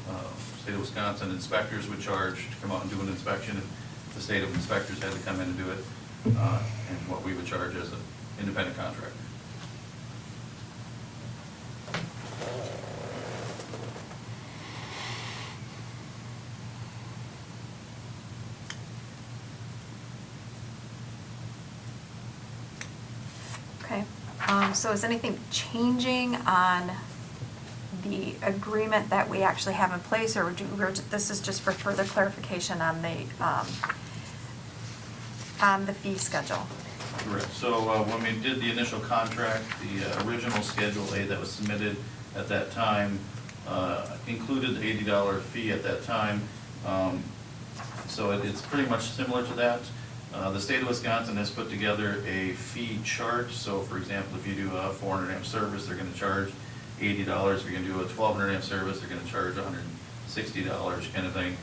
Wisconsin inspectors would charge to come out and do an inspection. The state of inspectors had to come in and do it, and what we would charge as an independent contractor. Okay, so is anything changing on the agreement that we actually have in place, or this is just for further clarification on the fee schedule? Correct. So when we did the initial contract, the original Schedule A that was submitted at that time included the $80 fee at that time. So it's pretty much similar to that. The state of Wisconsin has put together a fee chart. So for example, if you do a 400 amp service, they're going to charge $80. If you're going to do a 1200 amp service, they're going to charge $160 kind of thing.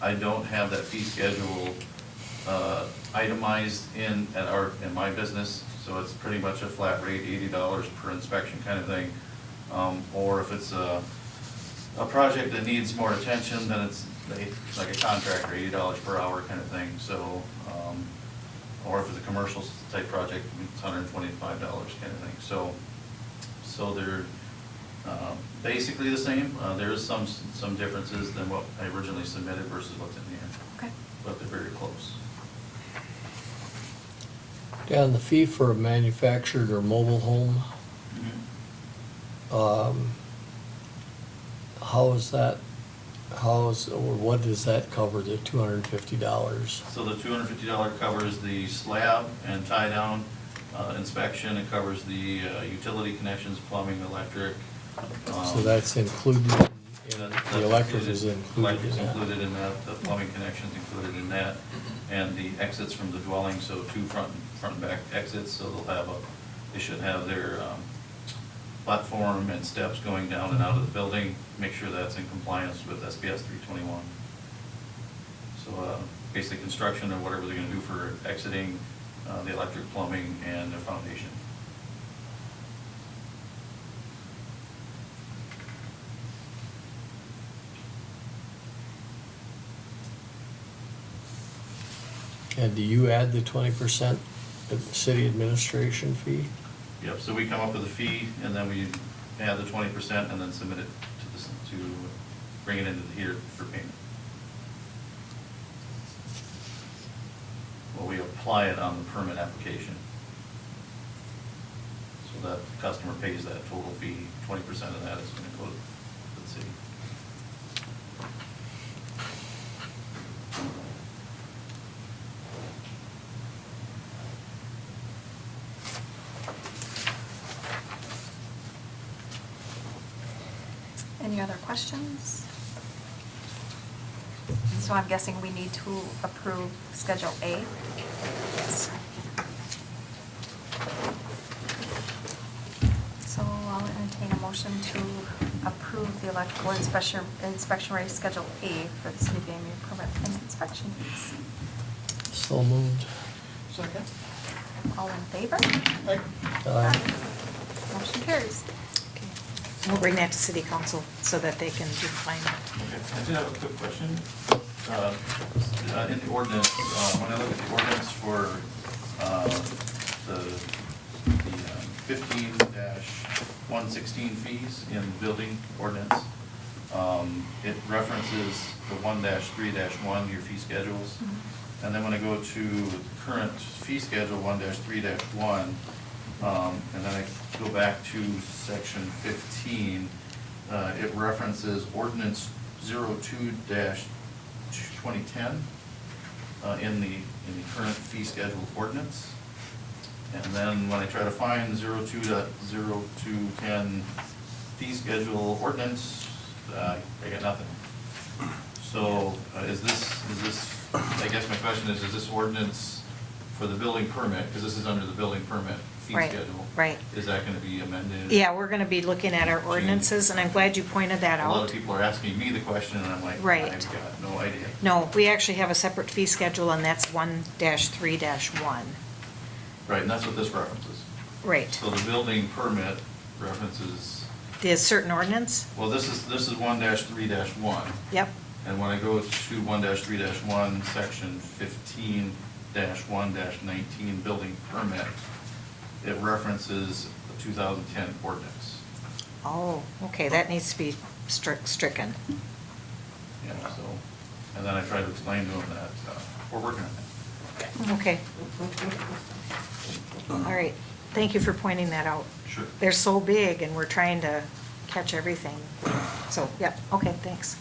I don't have that fee schedule itemized in my business, so it's pretty much a flat rate, $80 per inspection kind of thing. Or if it's a project that needs more attention, then it's like a contractor, $80 per hour kind of thing. So, or if it's a commercial type project, it's $125 kind of thing. So they're basically the same. There is some differences than what I originally submitted versus what's in here, Okay. but they're very close. Dan, the fee for a manufactured or mobile home, what does that cover, the $250? So the $250 covers the slab and tie down inspection. It covers the utility connections, plumbing, electric. So that's included, the electric is included in Electric's that? included in that, the plumbing connections included in that, and the exits from the dwelling, so 2 front and back exits, so they should have their platform and steps going down and out of the building, make sure that's in compliance with SPS 321. So basically construction or whatever they're gonna do for exiting, the electric, plumbing, and their foundation. And do you add the 20% city administration fee? Yep, so we come up with a fee, and then we add the 20% and then submit it to bring it into here for payment. Well, we apply it on the permit application. So that the customer pays that total fee, 20% of that is gonna go to the city. Any other questions? So I'm guessing we need to approve Schedule A? Yes. So I'll entertain a motion to approve the electrical inspection rate Schedule A for the city of Van Buren permit and inspection fees. So moved. Second? All in favor? Aye. Motion carries. Okay. We'll bring that to city council so that they can do the final. Okay, I do have a quick question. In the ordinance, when I look at the ordinance for the 15-116 fees in the building ordinance, it references the 1-3-1, your fee schedules. And then when I go to the current fee schedule, 1-3-1, and then I go back to section 15, it references ordinance 02-2010 in the current fee schedule ordinance. And then when I try to find 02.0210 fee schedule ordinance, I get nothing. So is this, I guess my question is this ordinance for the building permit, because this is under the building permit fee Right, schedule? right. Is that gonna be amended? Yeah, we're gonna be looking at our ordinances, and I'm glad you pointed that A lot of out. people are asking me the question, and I'm like, Right. I've got no idea. No, we actually have a separate fee schedule, and that's 1-3-1. Right, and that's what this references. Right. So the building permit references, The certain ordinance? well, this is 1-3-1. Yep. And when I go to 1-3-1, section 15-1-19 building permit, it references the 2010 ordinance. Oh, okay, that needs to be stricken. Yeah, so, and then I try to explain to them that we're working on that. Okay. All right, thank you for pointing that out. Sure. They're so big, and we're trying to catch everything. So, yep, okay, thanks.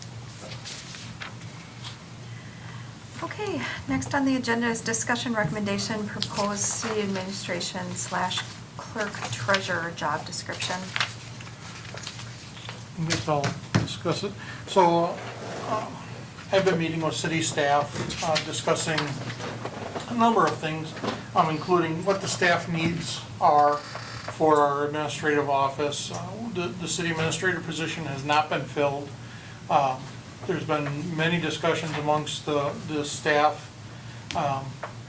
Okay, next on the agenda is discussion recommendation, proposed city administration / clerk treasurer job description. I guess I'll discuss it. So, I've been meeting with city staff, discussing a number of things, including what the staff needs are for our administrative office. The city administrator position has not been filled. There's been many discussions amongst the staff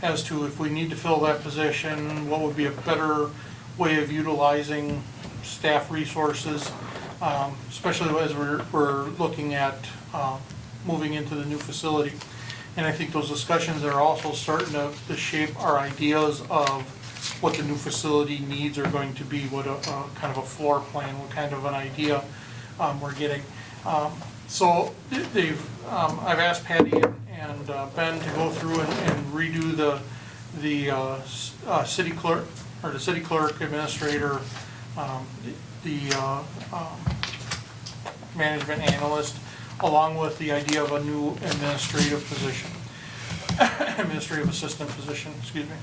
as to if we need to fill that position, what would be a better way of utilizing staff resources, especially as we're looking at moving into the new facility. And I think those discussions are also starting to shape our ideas of what the new facility needs are going to be, what a kind of a floor plan, what kind of an idea we're getting. So I've asked Patty and Ben to go through and redo the city clerk, or the city clerk administrator, the management analyst, along with the idea of a new administrative position, administrative assistant position, excuse me.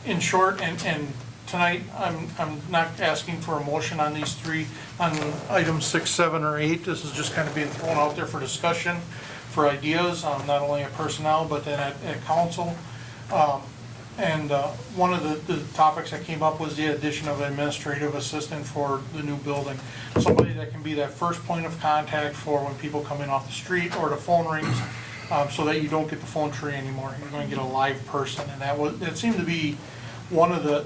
In short, and tonight, I'm not asking for a motion on these three, on items 6, 7, or 8. This is just kind of being thrown out there for discussion, for ideas, not only at personnel, but then at council. One of the topics that came up was the addition of an administrative assistant for the new building. Somebody that can be that first point of contact for when people come in off the street or the phone rings, so that you don't get the phone tree anymore. You're going to get a live person, and that seemed to be one of the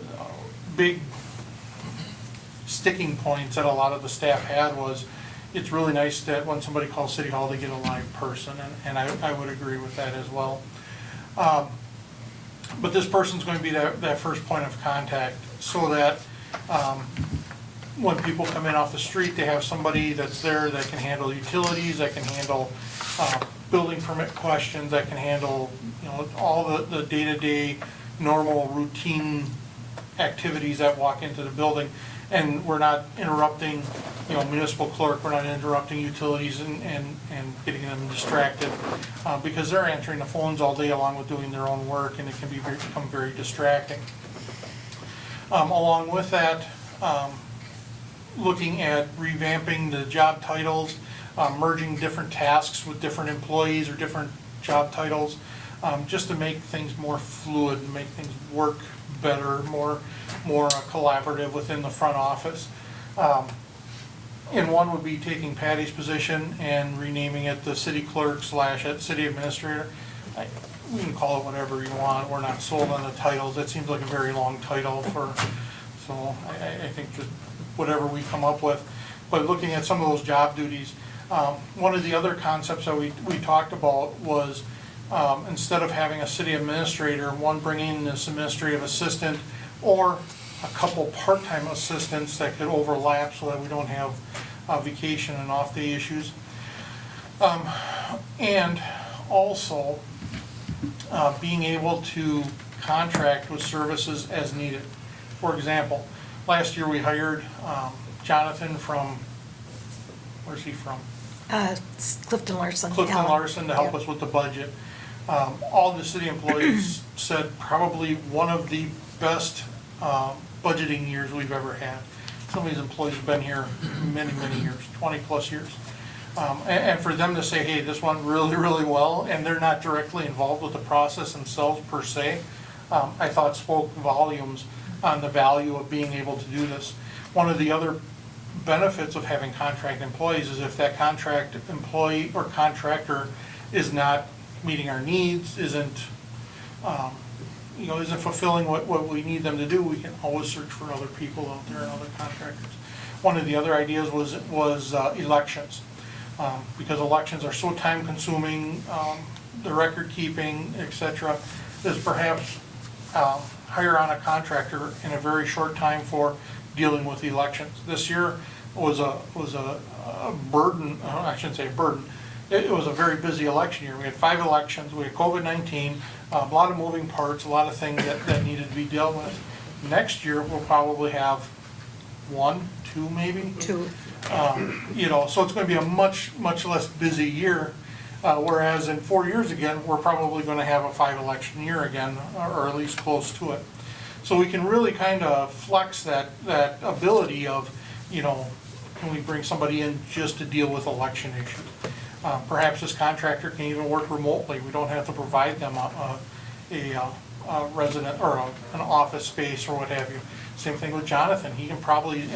big sticking points that a lot of the staff had. Was it's really nice that when somebody calls City Hall, they get a live person, and I would agree with that as well. But this person's going to be that first point of contact, so that when people come in off the street, they have somebody that's there that can handle utilities, that can handle building permit questions, that can handle, all the day-to-day normal routine activities that walk into the building. And we're not interrupting, municipal clerk, we're not interrupting utilities and getting them distracted, because they're answering the phones all day along with doing their own work, and it can become very distracting. Along with that, looking at revamping the job titles, merging different tasks with different employees or different job titles, just to make things more fluid, make things work better, more collaborative within the front office. And one would be taking Patty's position and renaming it the city clerk / city administrator. We can call it whatever you want. We're not sold on the titles. That seems like a very long title so I think just whatever we come up with. But looking at some of those job duties, one of the other concepts that we talked about was, instead of having a city administrator, one bringing in this administrative assistant or a couple part-time assistants that could overlap so that we don't have vacation and off-day issues. And also being able to contract with services as needed. For example, last year we hired Jonathan from, where's he from? Clifton Larson. Clifton Alan. Larson to help us with the budget. All the city employees said probably one of the best budgeting years we've ever had. Some of these employees have been here many, many years, 20 plus years. And for them to say, hey, this went really, really well, and they're not directly involved with the process themselves per se, I thought spoke volumes on the value of being able to do this. One of the other benefits of having contract employees is if that contract employee or contractor is not meeting our needs, isn't fulfilling what we need them to do, we can always search for other people out there and other contractors. One of the other ideas was elections, because elections are so time consuming, the record keeping, etc. Is perhaps hire on a contractor in a very short time for dealing with elections. This year was a burden. I shouldn't say a burden. It was a very busy election year. We had 5 elections. We had COVID-19, a lot of moving parts, a lot of things that needed to be dealt with. Next year we'll probably have 1, 2 maybe. 2. So it's going to be a much less busy year. Whereas in 4 years again, we're probably going to have a 5 election year again, or at least close to it. So we can really kind of flex that ability of, can we bring somebody in just to deal with election issues? Perhaps this contractor can even work remotely. We don't have to provide them a resident or an office space or what have you. Same thing with Jonathan. He can probably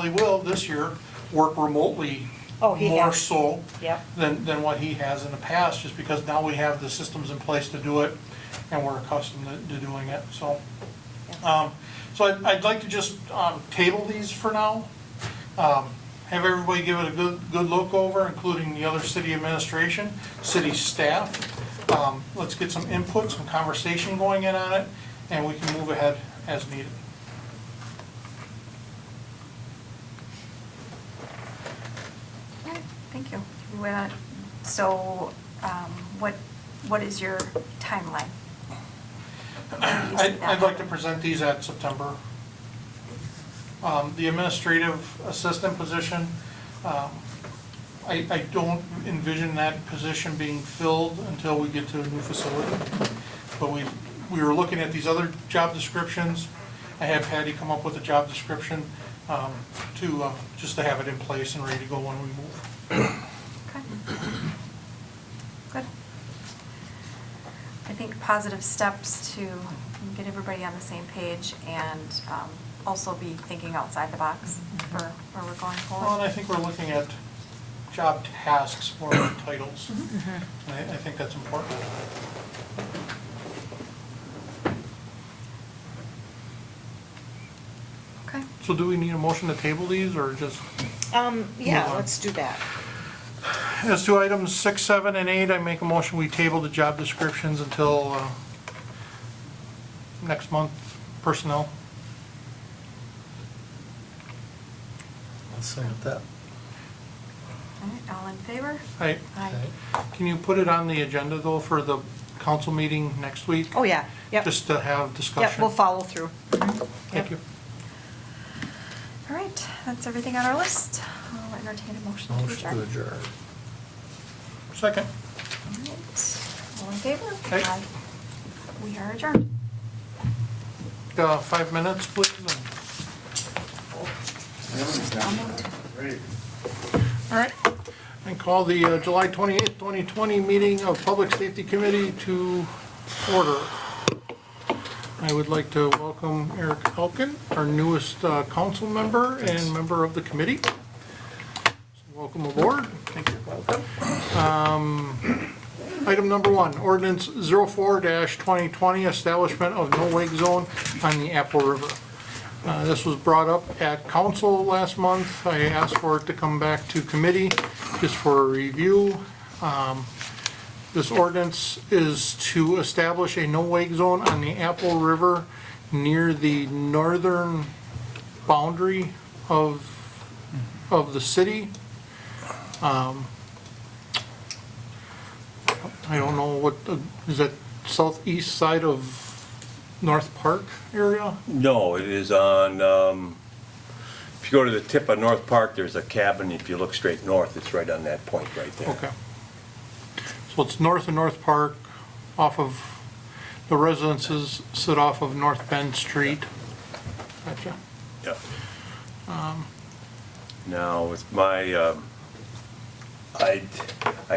will this year work remotely. More so than what he has in the past, just because now we have the systems in place to do it, and we're accustomed to doing it. So, I'd like to just table these for now. have everybody give it a good look over, including the other city administration, city staff. Let's get some input, some conversation going in on it, and we can move ahead as needed. Okay, thank you. So, what is your timeline? When do you see that I'd like to happen? present these at September. The administrative assistant position, I don't envision that position being filled until we get to a new facility. But we were looking at these other job descriptions. I have Patty come up with a job description just to have it in place and ready to go when we move. Okay. Good. I think positive steps to get everybody on the same page and also be thinking outside the box for where we're going Well, and forward. I think we're looking at job tasks more than titles. And I think that's important. Okay. So do we need a motion to table these, or just? Yeah, Move on. let's do that. As to items 6, 7, and 8, I make a motion, we table the job descriptions until next month, personnel. I'll second that. All right, all in favor? Hey, Aye. can you put it on the agenda, though, for the council meeting next week? Oh, yeah, yep. Just to have Yep, discussion? we'll follow through. Thank you. All right, that's everything on our list. I'll entertain a motion to Motion to adjourn. adjourn. Second. All right, all in favor? Aye. We are adjourned. 5 minutes, please. All right. And call the July 28th, 2020 meeting of Public Safety Committee to order. I would like to welcome Eric Elkin, our newest council member and member of the committee. So welcome aboard. Thank you. Welcome. Item number 1, ordinance 04-2020, establishment of no wake zone on the Apple River. This was brought up at council last month. I asked for it to come back to committee just for a review. This ordinance is to establish a no-wake zone on the Apple River near the northern boundary of the city. I don't know is that southeast side of North Park area? No, it is on, if you go to the tip of North Park, there's a cabin. If you look straight north, it's right on that point right there. Okay. So it's north of North Park, off of, the residences sit off of North Bend Street. Gotcha. Yeah. Now, with my, I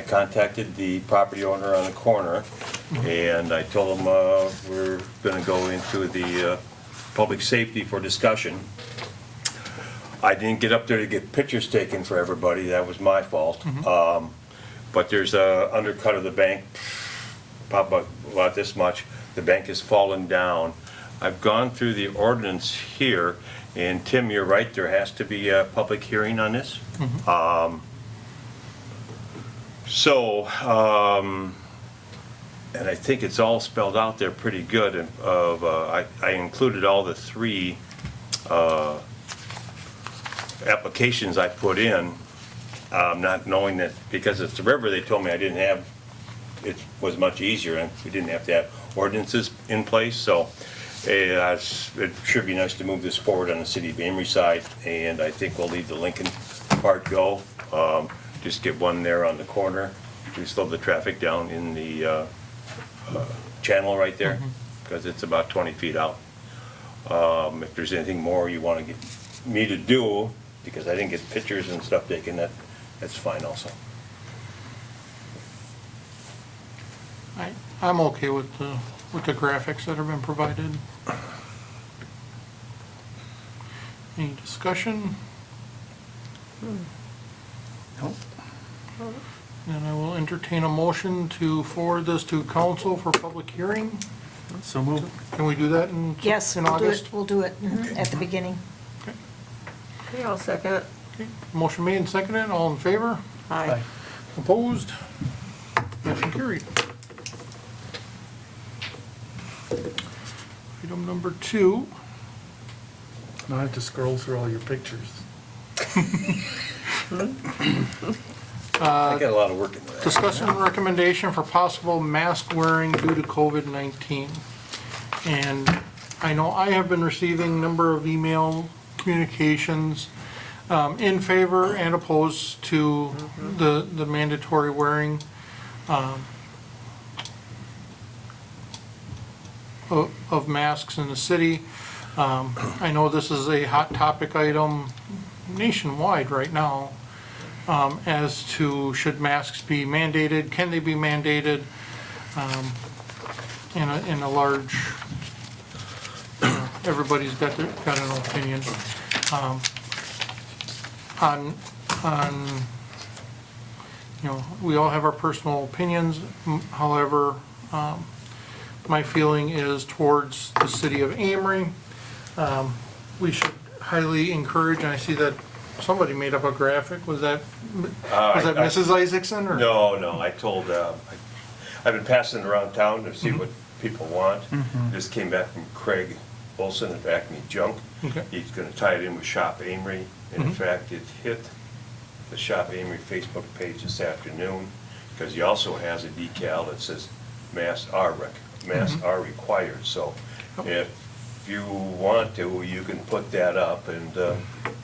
contacted the property owner on the corner, and I told him we're gonna go into the public safety for discussion. I didn't get up there to get pictures taken for everybody, that was my fault. But there's a undercut of the bank, probably about this much. The bank has fallen down. I've gone through the ordinance here, and Tim, you're right, there has to be a public hearing on this. And I think it's all spelled out there pretty good. I included all the 3 applications I put in, not knowing that because it's the river, they told me I didn't have, it was much easier and we didn't have to have ordinances in place. So it should be nice to move this forward on the city of Amory side, and I think we'll leave the Lincoln part go. Just get one there on the corner to slow the traffic down in the channel right there, because it's about 20 feet out. If there's anything more you want to get me to do, because I didn't get pictures and stuff taken, that's fine also. I'm okay with the graphics that have been provided. Any discussion? Nope. And I will entertain a motion to forward this to council for public hearing. So moved. Can we do that in Yes, in we'll do August? it, we'll do it at the beginning. Okay, I'll second it. Okay, motion made and seconded, all in favor? Aye. Opposed? Motion carried. Item number 2. Now I have to scroll through all your pictures. I got a lot of work into that. Discussion and recommendation for possible mask wearing due to COVID-19. And I know I have been receiving a number of email communications in favor and opposed to the mandatory wearing of masks in the city. I know this is a hot topic item nationwide right now, as to should masks be mandated, can they be mandated, in a large, everybody's got an opinion. On, we all have our personal opinions, however, my feeling is towards the city of Amory. We should highly encourage, and I see that somebody made up a graphic, was that Mrs. Isaacson, or? No, I told, I've been passing it around town to see what people want. This came back from Craig Olson at Acme Junk. Okay. He's gonna tie it in with Shop Amory. And in fact, it hit the Shop Amory Facebook page this afternoon, because he also has a decal that says masks are required. So if you want to, you can put that up and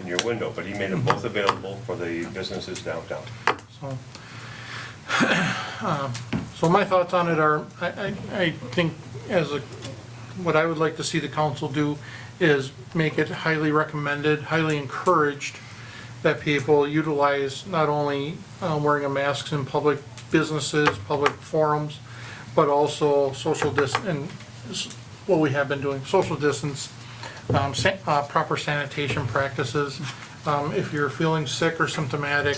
in your window. But he made them both available for the businesses downtown. So my thoughts on it are, I think what I would like to see the council do is make it highly recommended, highly encouraged that people utilize not only wearing of masks in public businesses, public forums, but also what we have been doing, social distance, proper sanitation practices. If you're feeling sick or symptomatic,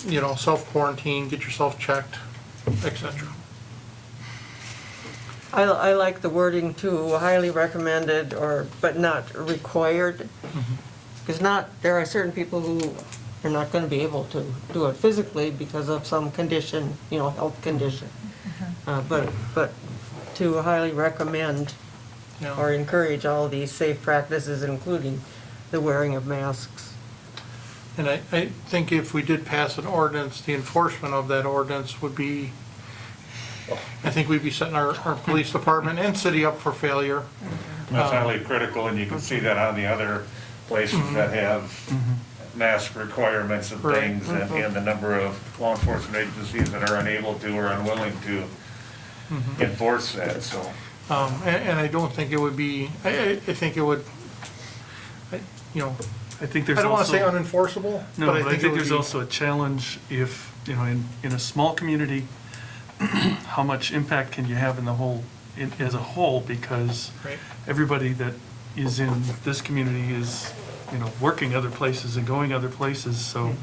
self-quarantine, get yourself checked, etc. I like the wording too, highly recommended but not required. Because there are certain people who are not going to be able to do it physically because of some condition, health condition. But to highly recommend or encourage all these safe practices, including the wearing of masks. And I think if we did pass an ordinance, the enforcement of that ordinance would be, I think we'd be setting our police department and city up for failure. That's highly critical, and you can see that on the other places that have mask requirements and things, and the number of law enforcement agencies that are unable to or unwilling to enforce that, so. And I don't think it would be, I think it would, I think there's I don't want to say also- unenforceable, No, but I but think it would there's be. also a challenge if, in a small community, how much impact can you have in the whole, as a whole, because Right. everybody that is in this community is, working other places and going other places, so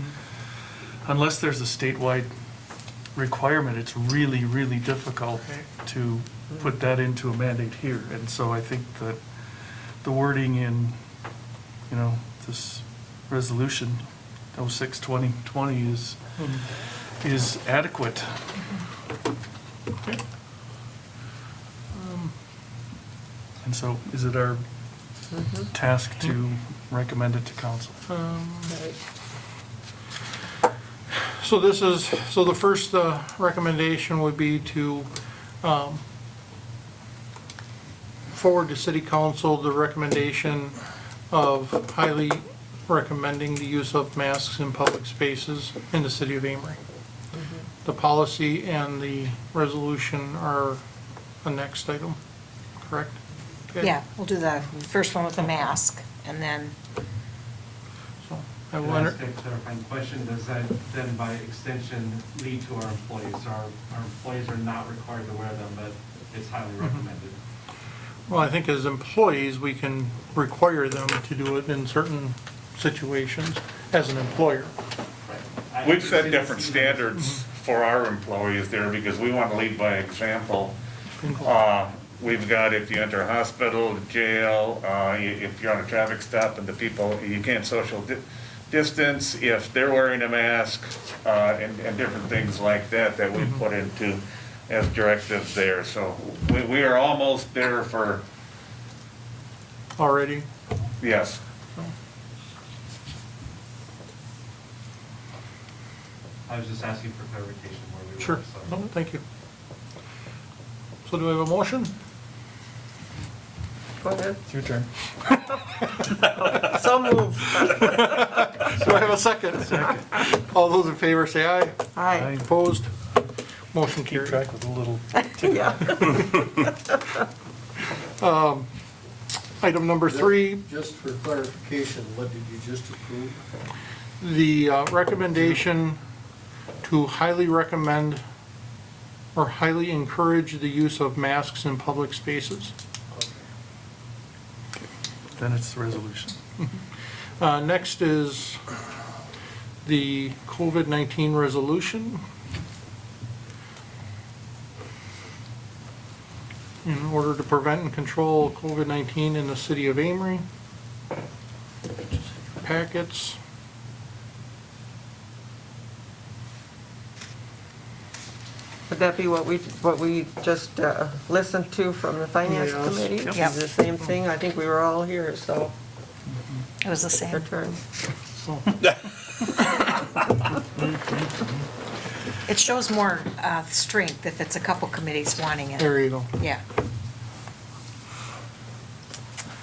unless there's a statewide requirement, it's really, really difficult to put that into a mandate here. And so I think that the wording in, this resolution, 06-2020 is adequate. And so is it our task to recommend it to council? So the first recommendation would be to forward to city council the recommendation of highly recommending the use of masks in public spaces in the city of Amory. The policy and the resolution are the next item, correct? Okay. Yeah, we'll do the first one with the mask, and then, So I will Can I enter- ask a clarifying question? Does that then by extension lead to our employees? Our employees are not required to wear them, but it's highly recommended. Well, I think as employees, we can require them to do it in certain situations as an employer. Right. We've set different standards for our employees there because we want to lead by example. We've got, if you enter a hospital, jail, if you're on a traffic stop and the people, you can't social distance, if they're wearing a mask, and different things like that that we put into as directives there. So we are almost there for, Already? yes. I was just asking for clarification where we were. Sure. so. No, thank you. So do we have a motion? Go ahead. It's your turn. So moved. Do I have a second? Second. All those in favor say aye. Aye. Opposed? Motion Keep carried. track with a little. Yeah. Item number 3, Just for clarification, what did you just approve? the recommendation to highly recommend or highly encourage the use of masks in public spaces. Then it's the resolution. Next is the COVID-19 resolution. In order to prevent and control COVID-19 in the city of Amory. Packets. Would that be what we just listened to from the finance Yes. committee? Yep. It's the same thing, I think we were all here, so It was the your same. turn. It shows more strength if it's a couple committees wanting it. There you go. Yeah.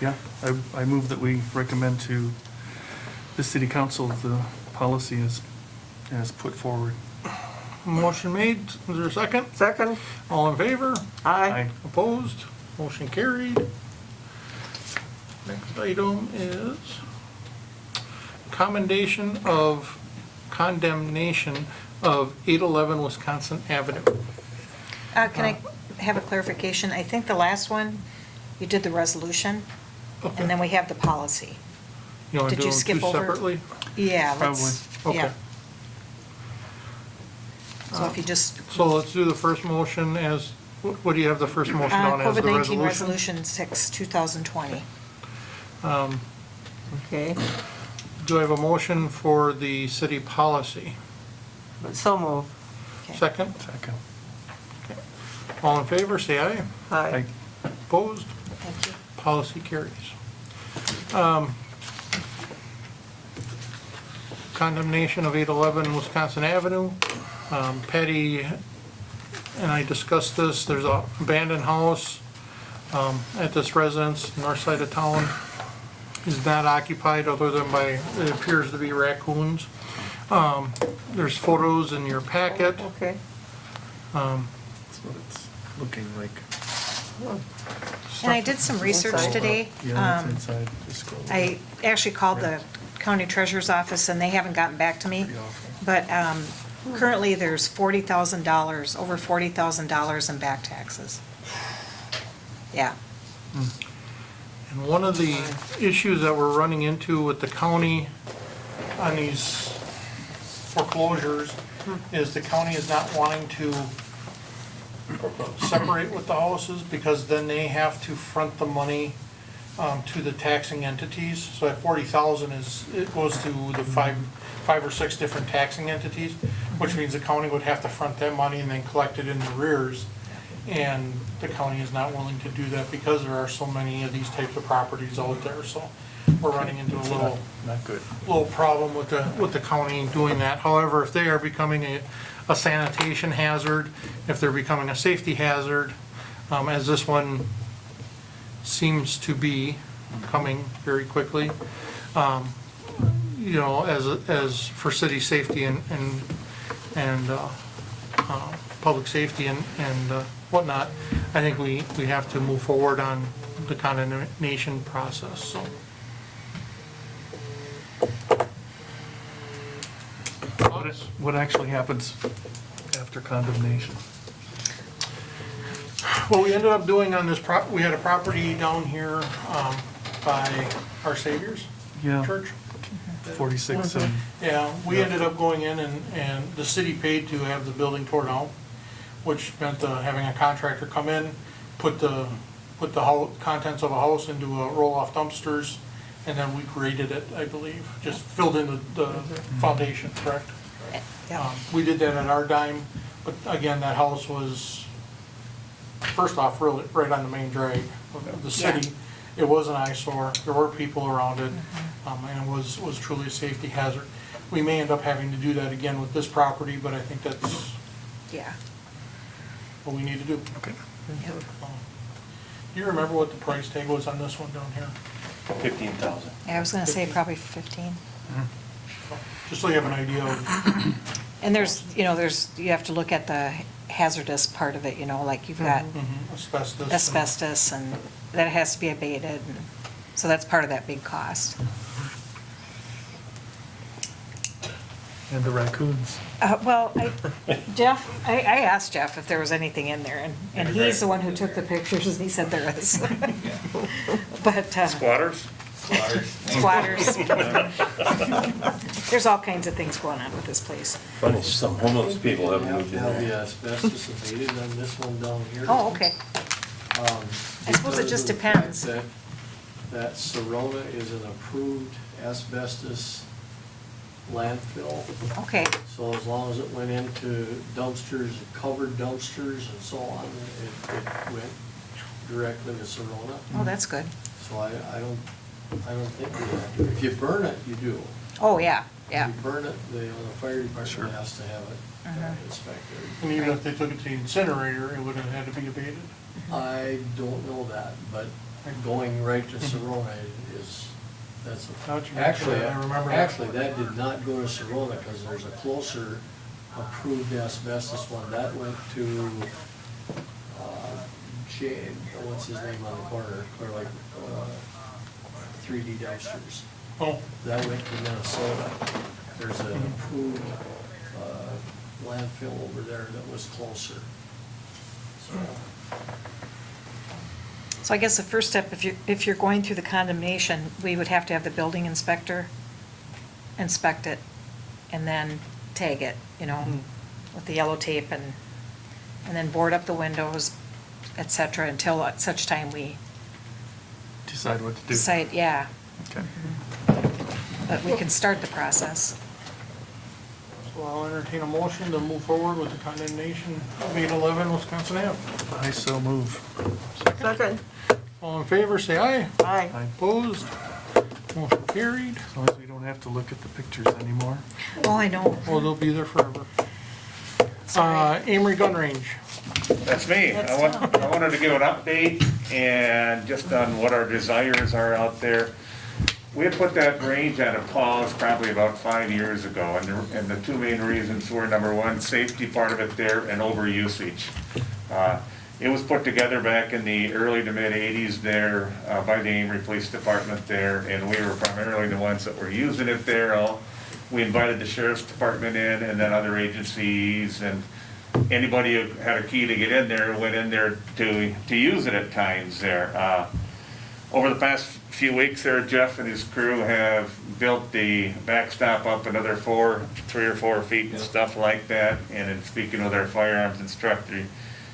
Yeah, I move that we recommend to the city council the policy as put forward. Motion made. Is there a second? Second? All in favor? Aye. Opposed? Motion carried. Next item is condemnation of 811 Wisconsin Avenue. Can I have a clarification? I think the last one, you did the resolution, Okay. and then we have the policy. You want to Did do you them skip two over? separately? Yeah, let's, Okay. yeah. So if you just, So let's do the first motion as, what do you have the first motion on as the COVID-19 resolution? Resolution 6, 2020. Okay, Do I have a motion for the city policy? so moved. Okay. Second? Second. All in favor, say aye. Aye. Opposed? Thank you. Policy carries. Condemnation of 811 Wisconsin Avenue. Patty and I discussed this. There's a abandoned house at this residence, north side of town. Is not occupied other than by, it appears to be raccoons. There's photos in your packet. Okay. That's what it's looking like. And I did some research Inside. today. Yeah, it's inside. Just scroll. I actually called the county treasurer's office, and they haven't gotten back to me. Pretty awful. But currently, there's $40,000, over $40,000 in back taxes. Yeah. And one of the issues that we're running into with the county on these foreclosures is the county is not wanting to separate with the houses because then they have to front the money to the taxing entities. So that 40,000 it goes to the five or six different taxing entities, which means the county would have to front that money and then collect it in arrears. And the county is not willing to do that because there are so many of these types of properties out there, so we're running into a Not good. little problem with the county doing that. However, if they are becoming a sanitation hazard, if they're becoming a safety hazard, as this one seems to be coming very quickly, as for city safety and public safety and whatnot, I think we have to move forward on the condemnation process, so. What actually happens after condemnation? What we ended up doing on this we had a property down here, by Our Savior's Yeah, Church. 46 and, Yeah, we ended up going in and the city paid to have the building torn down, which meant having a contractor come in, put the contents of a house into roll-off dumpsters, and then we graded it, I believe, just filled in the foundation, correct? Yeah. We did that at our dime, but again, that house was, first off, really right on the main drag of the city. It was an eyesore, there were people around it, and it was truly a safety hazard. We may end up having to do that again with this property, but I think that's Yeah. what we need to do. Okay. Do you remember what the price tag was on this one down here? 15,000. Yeah, I was gonna say probably 15. Just so you have an idea of, And there's, you have to look at the hazardous part of it, like you've got asbestos. asbestos and that has to be abated. And so that's part of that big cost. And the raccoons. Well, Jeff, I asked Jeff if there was anything in there, and he's the one who took the pictures, and he said there is. But, Squatters? squatters. There's all kinds of things going on with this place. Funny, some homeless people haven't Have moved to in have the there. asbestos abated on this one down here. Oh, okay. I suppose it just depends. That Serona is an approved asbestos landfill. Okay, So as long as it went into dumpsters, covered dumpsters and so on, it went directly to Serona. oh, that's good. So I don't think we have to. If you burn it, you do. Oh, yeah, yeah. If you burn it, the fire department has to have it Mhm. inspected. And even if they took it to the incinerator, it would have had to be abated. I don't know that, but going right to Serona is, that's, Now that you mention actually, it, I remember that. actually, that did not go to Serona, because there's a closer approved asbestos one, that went to, Jay, what's his name on the corner, or like, 3D dumpsters. Oh, That went to Minnesota. There's an approved, landfill over there that was closer. So, So I guess the first step, if you're going through the condemnation, we would have to have the building inspector inspect it and then tag it, with the yellow tape and then board up the windows, et cetera, until at such time we Decide what to do. decide, yeah, Okay. but we can start the process. so I'll entertain a motion to move forward with the condemnation of 811 Wisconsin Ave. I so move. Second. All in favor, say aye. Aye. Aye. Opposed? Motion carried. As long as we don't have to look at the pictures anymore. Oh, I know. Well, they'll be there forever. Sorry. Amory Gun Range. That's me. That's I wanted to give an update and just on what our desires are out there. We had put that range on a pause probably about 5 years ago, and the two main reasons were, number one, safety part of it there and overusage. It was put together back in the early to mid-'80s there by the Amory Police Department there, and we were primarily the ones that were using it there. We invited the Sheriff's Department in and then other agencies, and anybody who had a key to get in there went in there to use it at times there. Over the past few weeks there, Jeff and his crew have built the backstop up another 3 or 4 feet and stuff like that. And in speaking with our firearms instructor,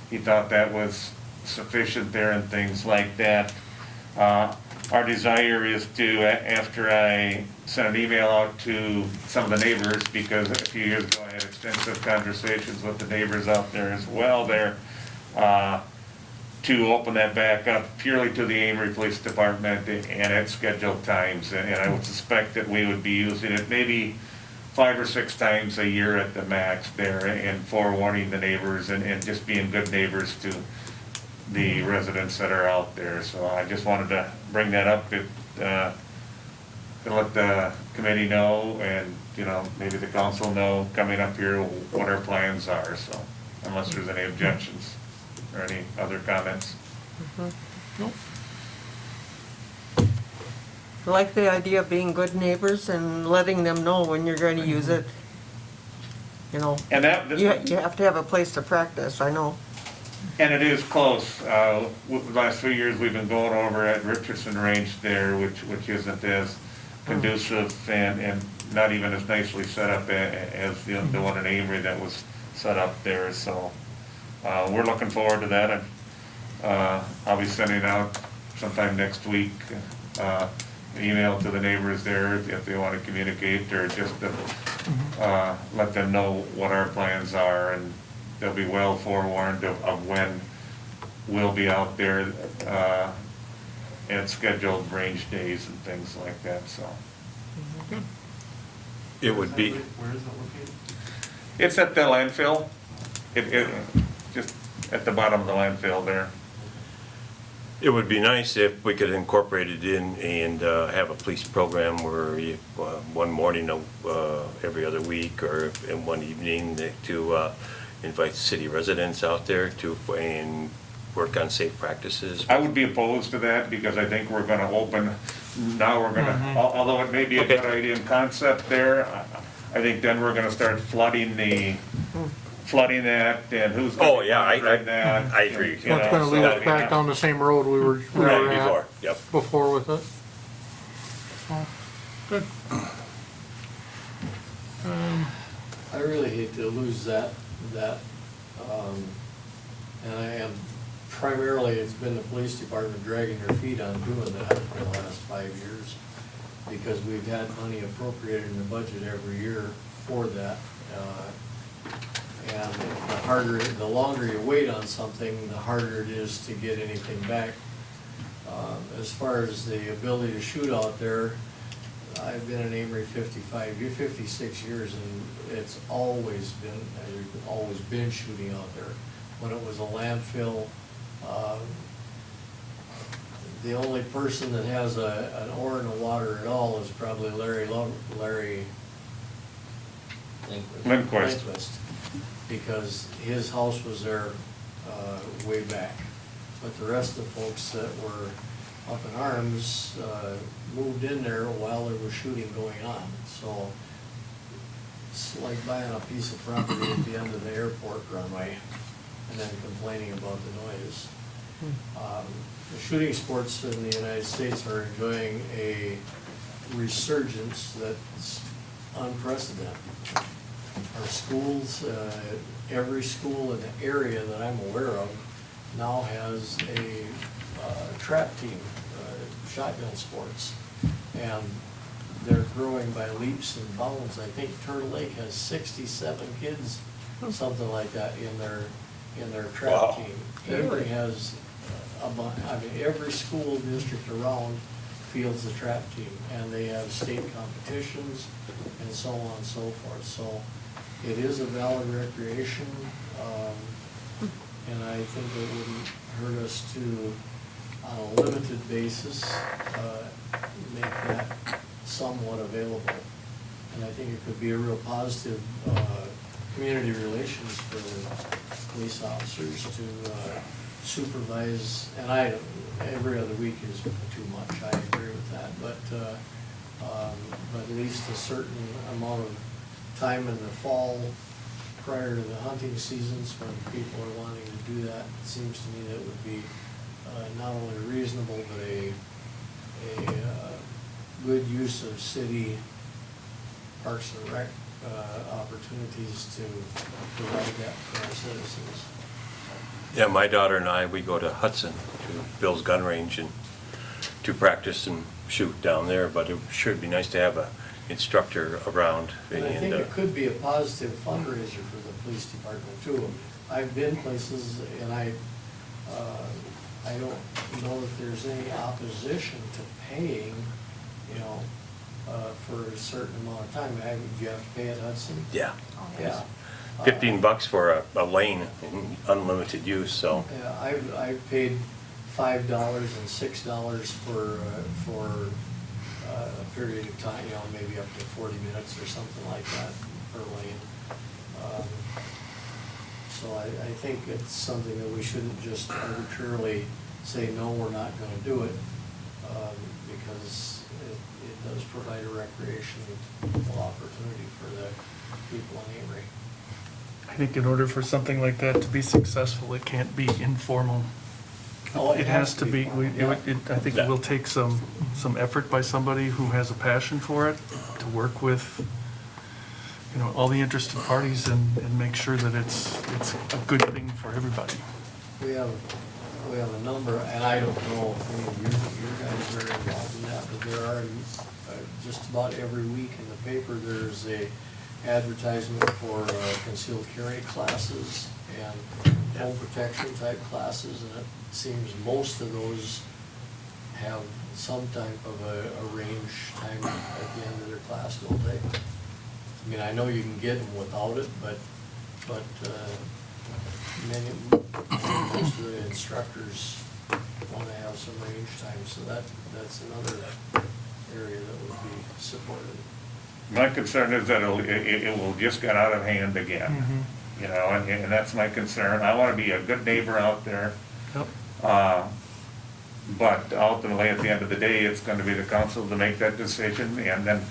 he thought that was sufficient there and things like that. Our desire is to, after I sent an email out to some of the neighbors, because a few years ago I had extensive conversations with the neighbors out there as well there, to open that back up purely to the Amory Police Department and at scheduled times. And I would suspect that we would be using it maybe 5 or 6 times a year at the max there, and forewarning the neighbors and just being good neighbors to the residents that are out there. So I just wanted to bring that up to let the committee know and, maybe the council know coming up here what our plans are. So unless there's any objections or any other comments. Nope. I like the idea of being good neighbors and letting them know when you're going to use it. And that, You have to have a place to practice, I know. and it is close. The last 3 years, we've been going over at Richardson Range there, which isn't as conducive and not even as nicely set up as the one in Amory that was set up there. So we're looking forward to that. And I'll be sending out sometime next week email to the neighbors there if they want to communicate, or just to, let them know what our plans are, and they'll be well forewarned of when we'll be out there, at scheduled range days and things like that, so. It would be, Where is it located? It's at the landfill, just at the bottom of the landfill there. it would be nice if we could incorporate it in and have a police program where you, one morning every other week, or in one evening to invite city residents out there to, and work on safe practices. I would be opposed to that, because I think we're gonna open, now we're gonna, although it may be a good idea in concept there, I think then we're gonna start flooding that, and who's Oh, gonna yeah, monitoring that. I agree. you know, It's gonna so lead I us mean, back down the same road we were Right, at before, yep. before with it. So, good. I really hate to lose that, and I am, primarily, it's been the police department dragging their feet on doing that for the last 5 years, because we've had money appropriated in the budget every year for that. And the longer you wait on something, the harder it is to get anything back. As far as the ability to shoot out there, I've been in Amory 56 years, and it's always been shooting out there. When it was a landfill, the only person that has an oar in the water at all is probably Larry Lindquist, because his house was there way back. But the rest of the folks that were up in arms moved in there while there was shooting going on. So it's like buying a piece of property at the end of the airport runway and then complaining about the noise. The shooting sports in the United States are enjoying a resurgence that's unprecedented. Our schools, every school in the area that I'm aware of now has a trap team, shotgun sports, and they're growing by leaps and bounds. I think Turtle Lake has 67 kids, something like that, in their trap Wow. team. Every has, every school district around fields a trap team, and they have state competitions and so on and so forth. So it is a valid recreation, and I think it wouldn't hurt us to, on a limited basis, make that somewhat available. And I think it could be a real positive community relations for police officers to supervise, and every other week is too much, I agree with that, but at least a certain amount of time in the fall prior to the hunting seasons, when people are wanting to do that, it seems to me that would be not only reasonable, but a good use of city parks and rec opportunities to provide that for our citizens. Yeah, my daughter and I, we go to Hudson, to Bill's gun range, and to practice and shoot down there, but it should be nice to have a instructor around. And I think it could be a positive fundraiser for the police department too. I've been places, and I don't know that there's any opposition to paying, for a certain amount of time. Do you have to pay at Hudson? Yeah. Yeah. $15 for a lane, unlimited use, so. Yeah, I've paid $5 and $6 for a period of time, maybe up to 40 minutes or something like that per lane. So I think it's something that we shouldn't just arbitrarily say, no, we're not gonna do it, because it does provide a recreational opportunity for the people in Amory. I think in order for something like that to be successful, it can't be informal. Oh, It has to be, formal, yeah. I think it will take some effort by somebody who has a passion for it, to work with, all the interested parties and make sure that it's a good thing for everybody. We have we have a number, and I don't know if any of you guys are involved in that, but there are, just about every week in the paper, there's a advertisement for concealed carry classes and home protection type classes, and it seems most of those have some type of a range time at the end of their class, don't they? I mean, I know you can get them without it, but most of the instructors want to have some range time, so that's another area that would be supported. My concern is that it will just get out of hand again, Mm-hmm. you know, and that's my concern. I want to be a good neighbor out there. Yep. But ultimately, at the end of the day, it's going to be the council to make that decision, and then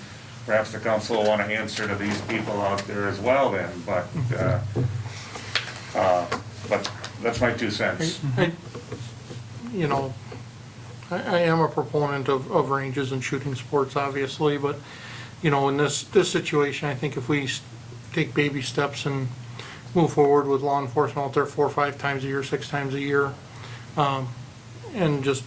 perhaps the council will want to answer to these people out there as well then, but that's my 2 cents. You know, I am a proponent of ranges and shooting sports, obviously, but, you know, in this situation, I think if we take baby steps and move forward with law enforcement out there 4 or 5 times a year, 6 times a year, and just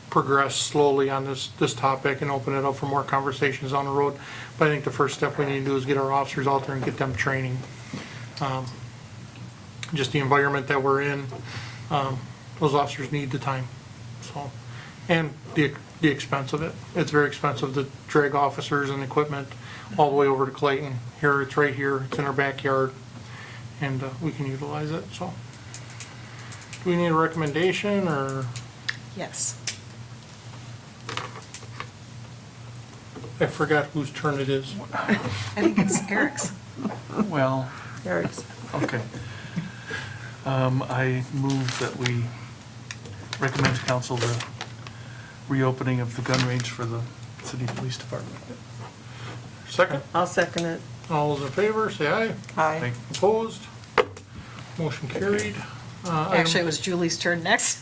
progress slowly on this topic and open it up for more conversations on the road. But I think the first step we need to do is get our officers out there and get them training. Just the environment that we're in, those officers need the time, so. And the expense of it. It's very expensive to drag officers and equipment all the way over to Clayton. Here, it's right here, it's in our backyard, and we can utilize it, so. Do we need a recommendation, or? Yes. I forgot whose turn it is. I think it's Eric's. Well, Eric's. okay. I move that we recommend to council the reopening of the gun range for the city police department. Second? I'll second it. All those in favor, say aye. Aye. Opposed? Motion carried. Actually, it was Julie's turn next.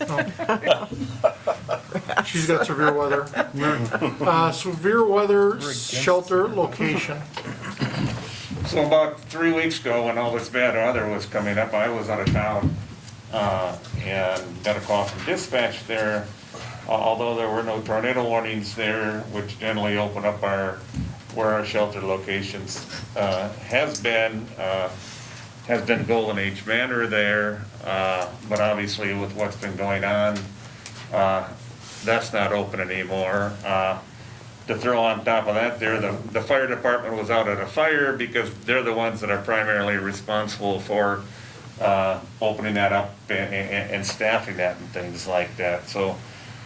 She's got severe weather. Severe weather shelter location. So about 3 weeks ago, when all this bad weather was coming up, I was out of town, and got a call from dispatch there. Although there were no tornado warnings there, which generally open up where our shelter locations, has been Golden Age Manor there, but obviously with what's been going on, that's not open anymore. To throw on top of that there, the fire department was out at a fire because they're the ones that are primarily responsible for opening that up and staffing that and things like that. So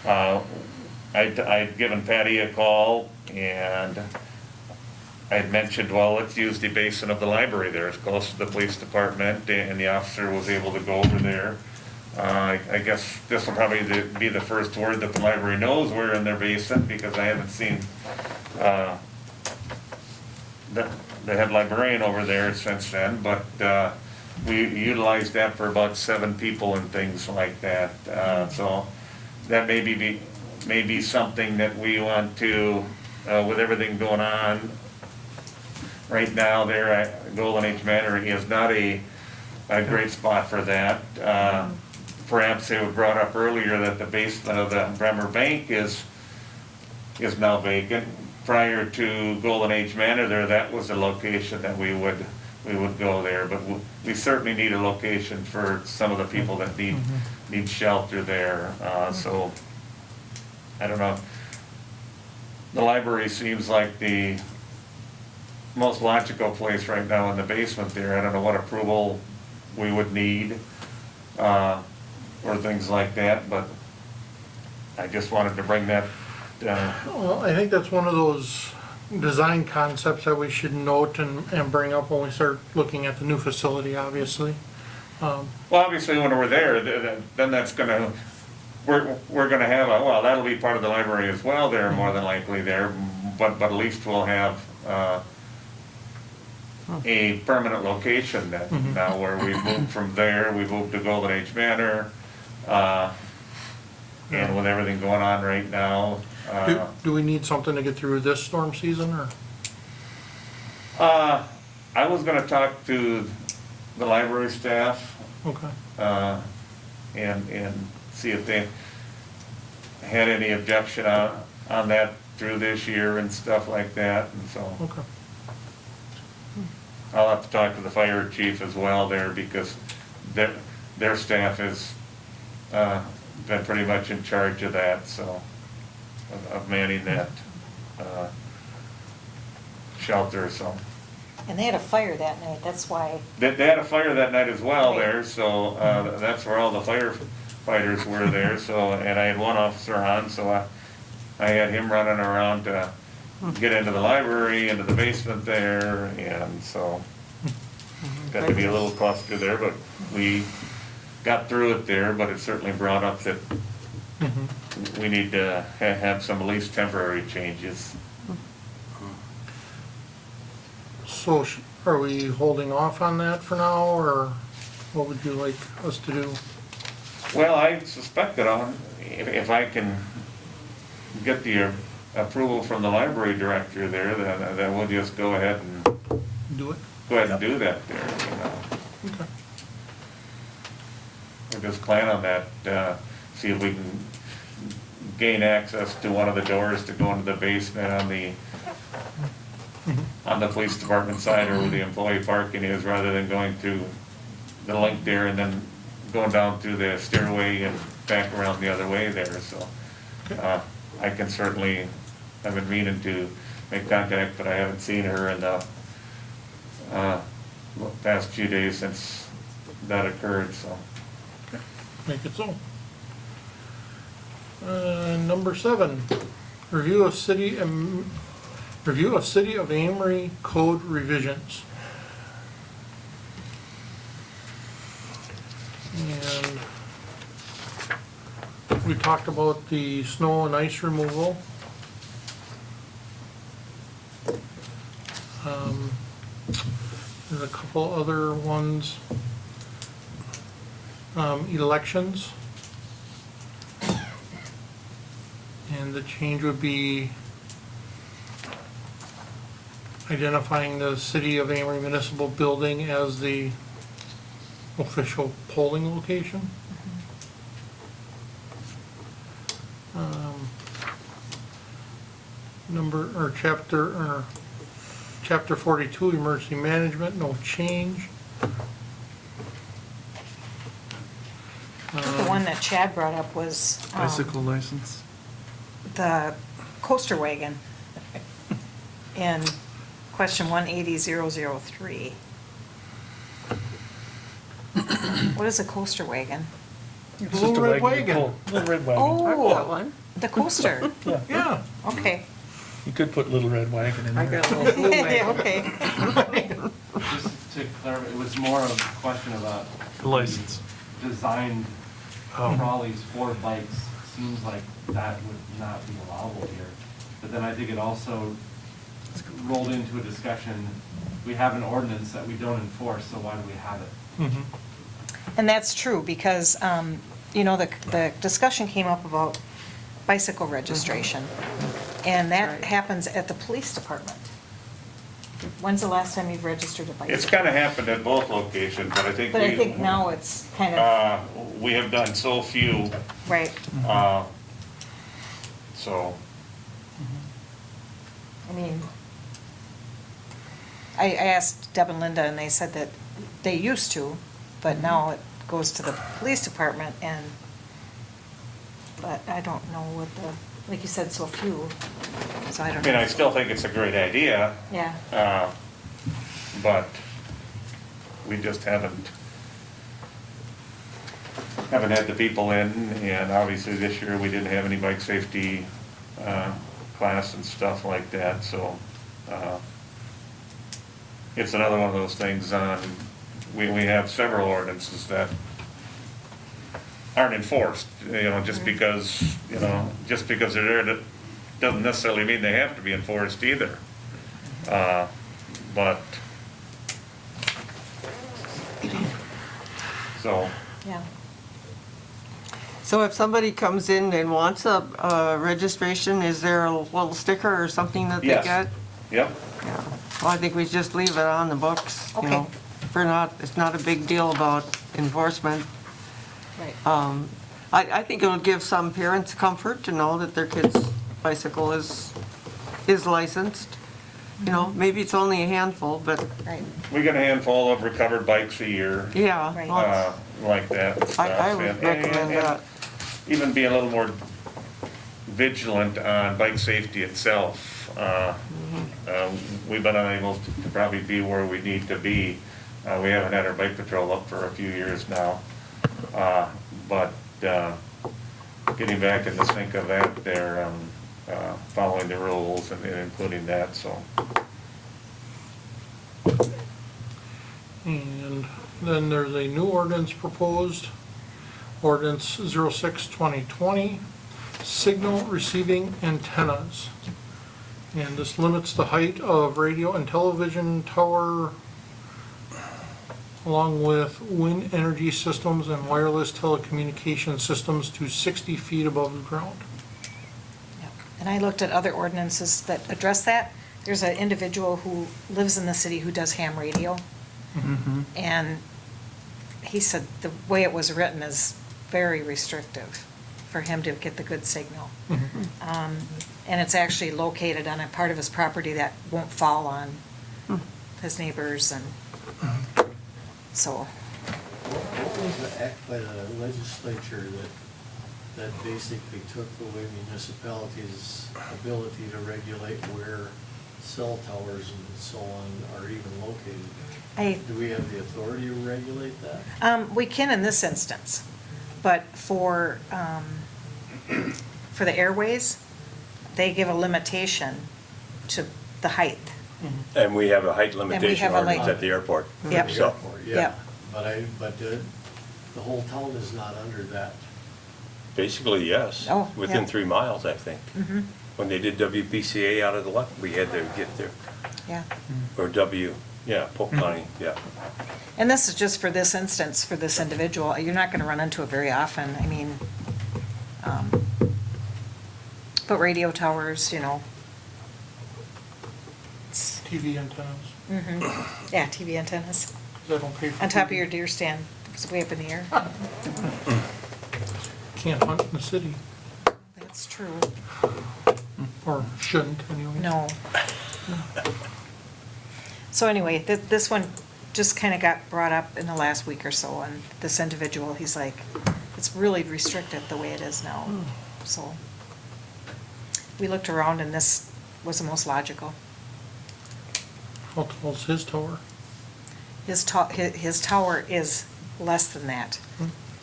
I'd given Patty a call, and I'd mentioned, well, let's use the basin of the library there. It's close to the police department, and the officer was able to go over there. I guess this will probably be the first word that the library knows we're in their basement, because I haven't seen the head librarian over there since then, but we utilized that for about 7 people and things like that. So that may be something that we want to, with everything going on right now there at Golden Age Manor, is not a great spot for that. Perhaps it was brought up earlier that the basement of the Bremer Bank is now vacant. Prior to Golden Age Manor there, that was the location that we would go there, but we certainly need a location for some of the people that need shelter there. So, I don't know. The library seems like the most logical place right now in the basement there. I don't know what approval we would need, or things like that, but I just wanted to bring that down. Well, I think that's one of those design concepts that we should note and bring up when we start looking at the new facility, obviously. Well, obviously, when we're there, then that's gonna, we're gonna have well, that'll be part of the library as well there, more than likely there, but at least we'll have a permanent location that now where we moved from there, we moved to Golden Age Manor, and with everything going on right now. Do we need something to get through this storm season, or? I was gonna talk to the library staff, Okay. and see if they had any objection on that through this year and stuff like that, and so. Okay. I'll have to talk to the fire chief as well there, because their staff has been pretty much in charge of that, so, of manning that shelter, so. And they had a fire that night, that's why. They had a fire that night as well there, so that's where all the firefighters were there, so, and I had one officer on, so I had him running around to get into the library, into the basement there, and so got to be a little cluster there, but we got through it there, but it certainly brought up that we need to have some at least temporary changes. So are we holding off on that for now, or what would you like us to do? Well, I suspect that if I can get the approval from the library director there, then we'll just go ahead and Do it? go ahead and do that there, you know. Okay. We'll just plan on that, see if we can gain access to one of the doors to go into the basement on the police department side, or where the employee parking is, rather than going through the link there and then going down through the stairway and back around the other way there, so. I can certainly, I've been meaning to make contact, but I haven't seen her in the past few days since that occurred, so. Make it so. Number 7, review of City of Amory code revisions. And we talked about the snow and ice removal. There's a couple other ones. Elections. And the change would be identifying the City of Amory Municipal Building as the official polling location. Chapter 42, emergency management, no change. I think the one that Chad brought up was Bicycle license. the coaster wagon in question 180003. What is a coaster wagon? It's Little just a red wagon you wagon. pull. Little red wagon. I've got Oh, one. the coaster. Yeah. Okay. You could put little red wagon in I there. got a little blue Yeah, wagon. okay. Just to clarify, it was more of a question about The license. designed Oh. trolleys for bikes. Seems like that would not be allowable here. But then I think it also rolled into a discussion, we have an ordinance that we don't enforce, so why do we have it? And that's true, because, the discussion came up about bicycle registration, and that Right. happens at the police department. When's the last time you've registered a bicycle? It's kind of happened at both locations, but I think But I think now it's kind of, we have done so few, right, so. I mean, I asked Deb and Linda, and they said that they used to, but now it goes to the police department, but I don't know what like you said, so few, so I I don't mean, know. I still think it's a great idea, Yeah, but we just haven't had the people in, and obviously this year we didn't have any bike safety class and stuff like that, so it's another one of those things, we have several ordinances that aren't enforced, just because, just because they're there, that doesn't necessarily mean they have to be enforced either. But, so, yeah. So if somebody comes in and wants a registration, is there a little sticker or something that they Yes. get? yep, Yeah. Well, I think we just leave it on the books, you Okay. know. It's not a big deal about enforcement. Right. I think it'll give some parents comfort to know that their kid's bicycle is licensed. You know, maybe it's only a handful, but Right. We get a handful of recovered bikes a year, yeah. Right. well, like that. I would And- recommend and that. Even be a little more vigilant on bike safety itself. We've been unable to probably be where we need to be. We haven't had our bike patrol up for a few years now. But getting back in the sync of that, they're following the rules and including that, so. And then there's a new ordinance proposed, ordinance 06-2020, signal receiving antennas. And this limits the height of radio and television tower along with wind energy systems and wireless telecommunication systems to 60 feet above the ground. Yep. And I looked at other ordinances that address that. There's an individual who lives in the city who does ham radio. And he said the way it was written is very restrictive for him to get the good signal. And it's actually located on a part of his property that won't fall on his neighbors, and so. What was the act by the legislature that basically took away municipalities' ability to regulate where cell towers and so on are even located? Do we have the authority to regulate that? We can in this instance, but for the airways, they give a limitation to the height. And we have a height we limitation have a ordinance light- at the airport. Yep. The So, airport, yeah. Yep. But the whole town is not under that. basically, yes. Oh, Within yeah. 3 miles, I think. Mhm. When they did WPCA out of the left, we had to get there, Yeah. or Polk County, yeah. And this is just for this instance, for this individual. You're not gonna run into it very often. I mean, but radio towers, you know. TV antennas, Yeah, TV antennas. 'cause I don't pay for. On top of TV. your deer stand, it's way up in the air. Can't hunt in the city, That's true. or shouldn't anyway. No. So anyway, this one just kind of got brought up in the last week or so, and this individual, he's like, it's really restricted the way it is now, so. We looked around and this was the most logical. How tall's his tower? His tower is less than that.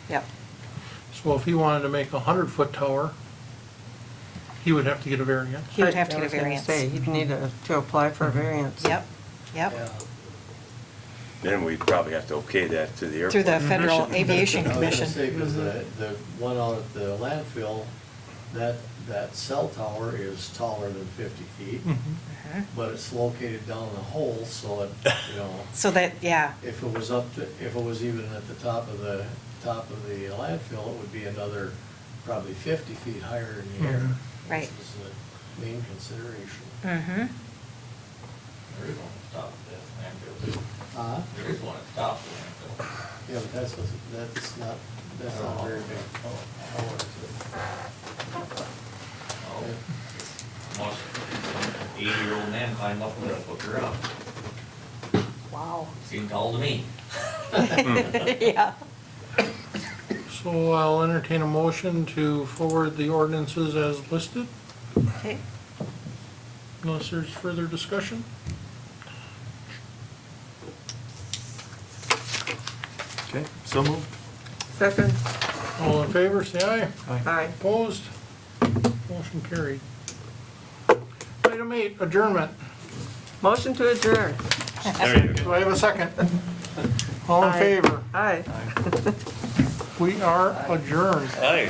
Yep, So if he wanted to make a 100-foot tower, he would have to get a variance. he would have to I get a was gonna variance. say, he'd need to apply for a variance. Yep, yep, Yeah. Then we'd probably have to okay that to the airport. through the Federal Commission. Aviation I was gonna Commission. say, 'cause the one out at the landfill, that cell tower is taller than 50 feet, Mhm. but it's located down the hole, so it, you know, So that, yeah, if it was if it was even at the top of the landfill, it would be another probably 50 feet higher in the air. Right. Which is the main consideration. mm-hmm, There is one that stops at landfill. There is one that stops at landfill. Yeah, but that's not very big. Oh, most 80-year-old man climbed up with a hooker up. wow. Seemed tall to me. Yeah. So I'll entertain a motion to forward the ordinances as listed, Okay. unless there's further discussion. Okay, so moved. Second, All in favor, say aye. aye. Opposed? Motion carried. Item 8, adjournment. Motion to adjourn. There you go. Do I have a second? All in Aye. favor? Aye. We are adjourned. Aye.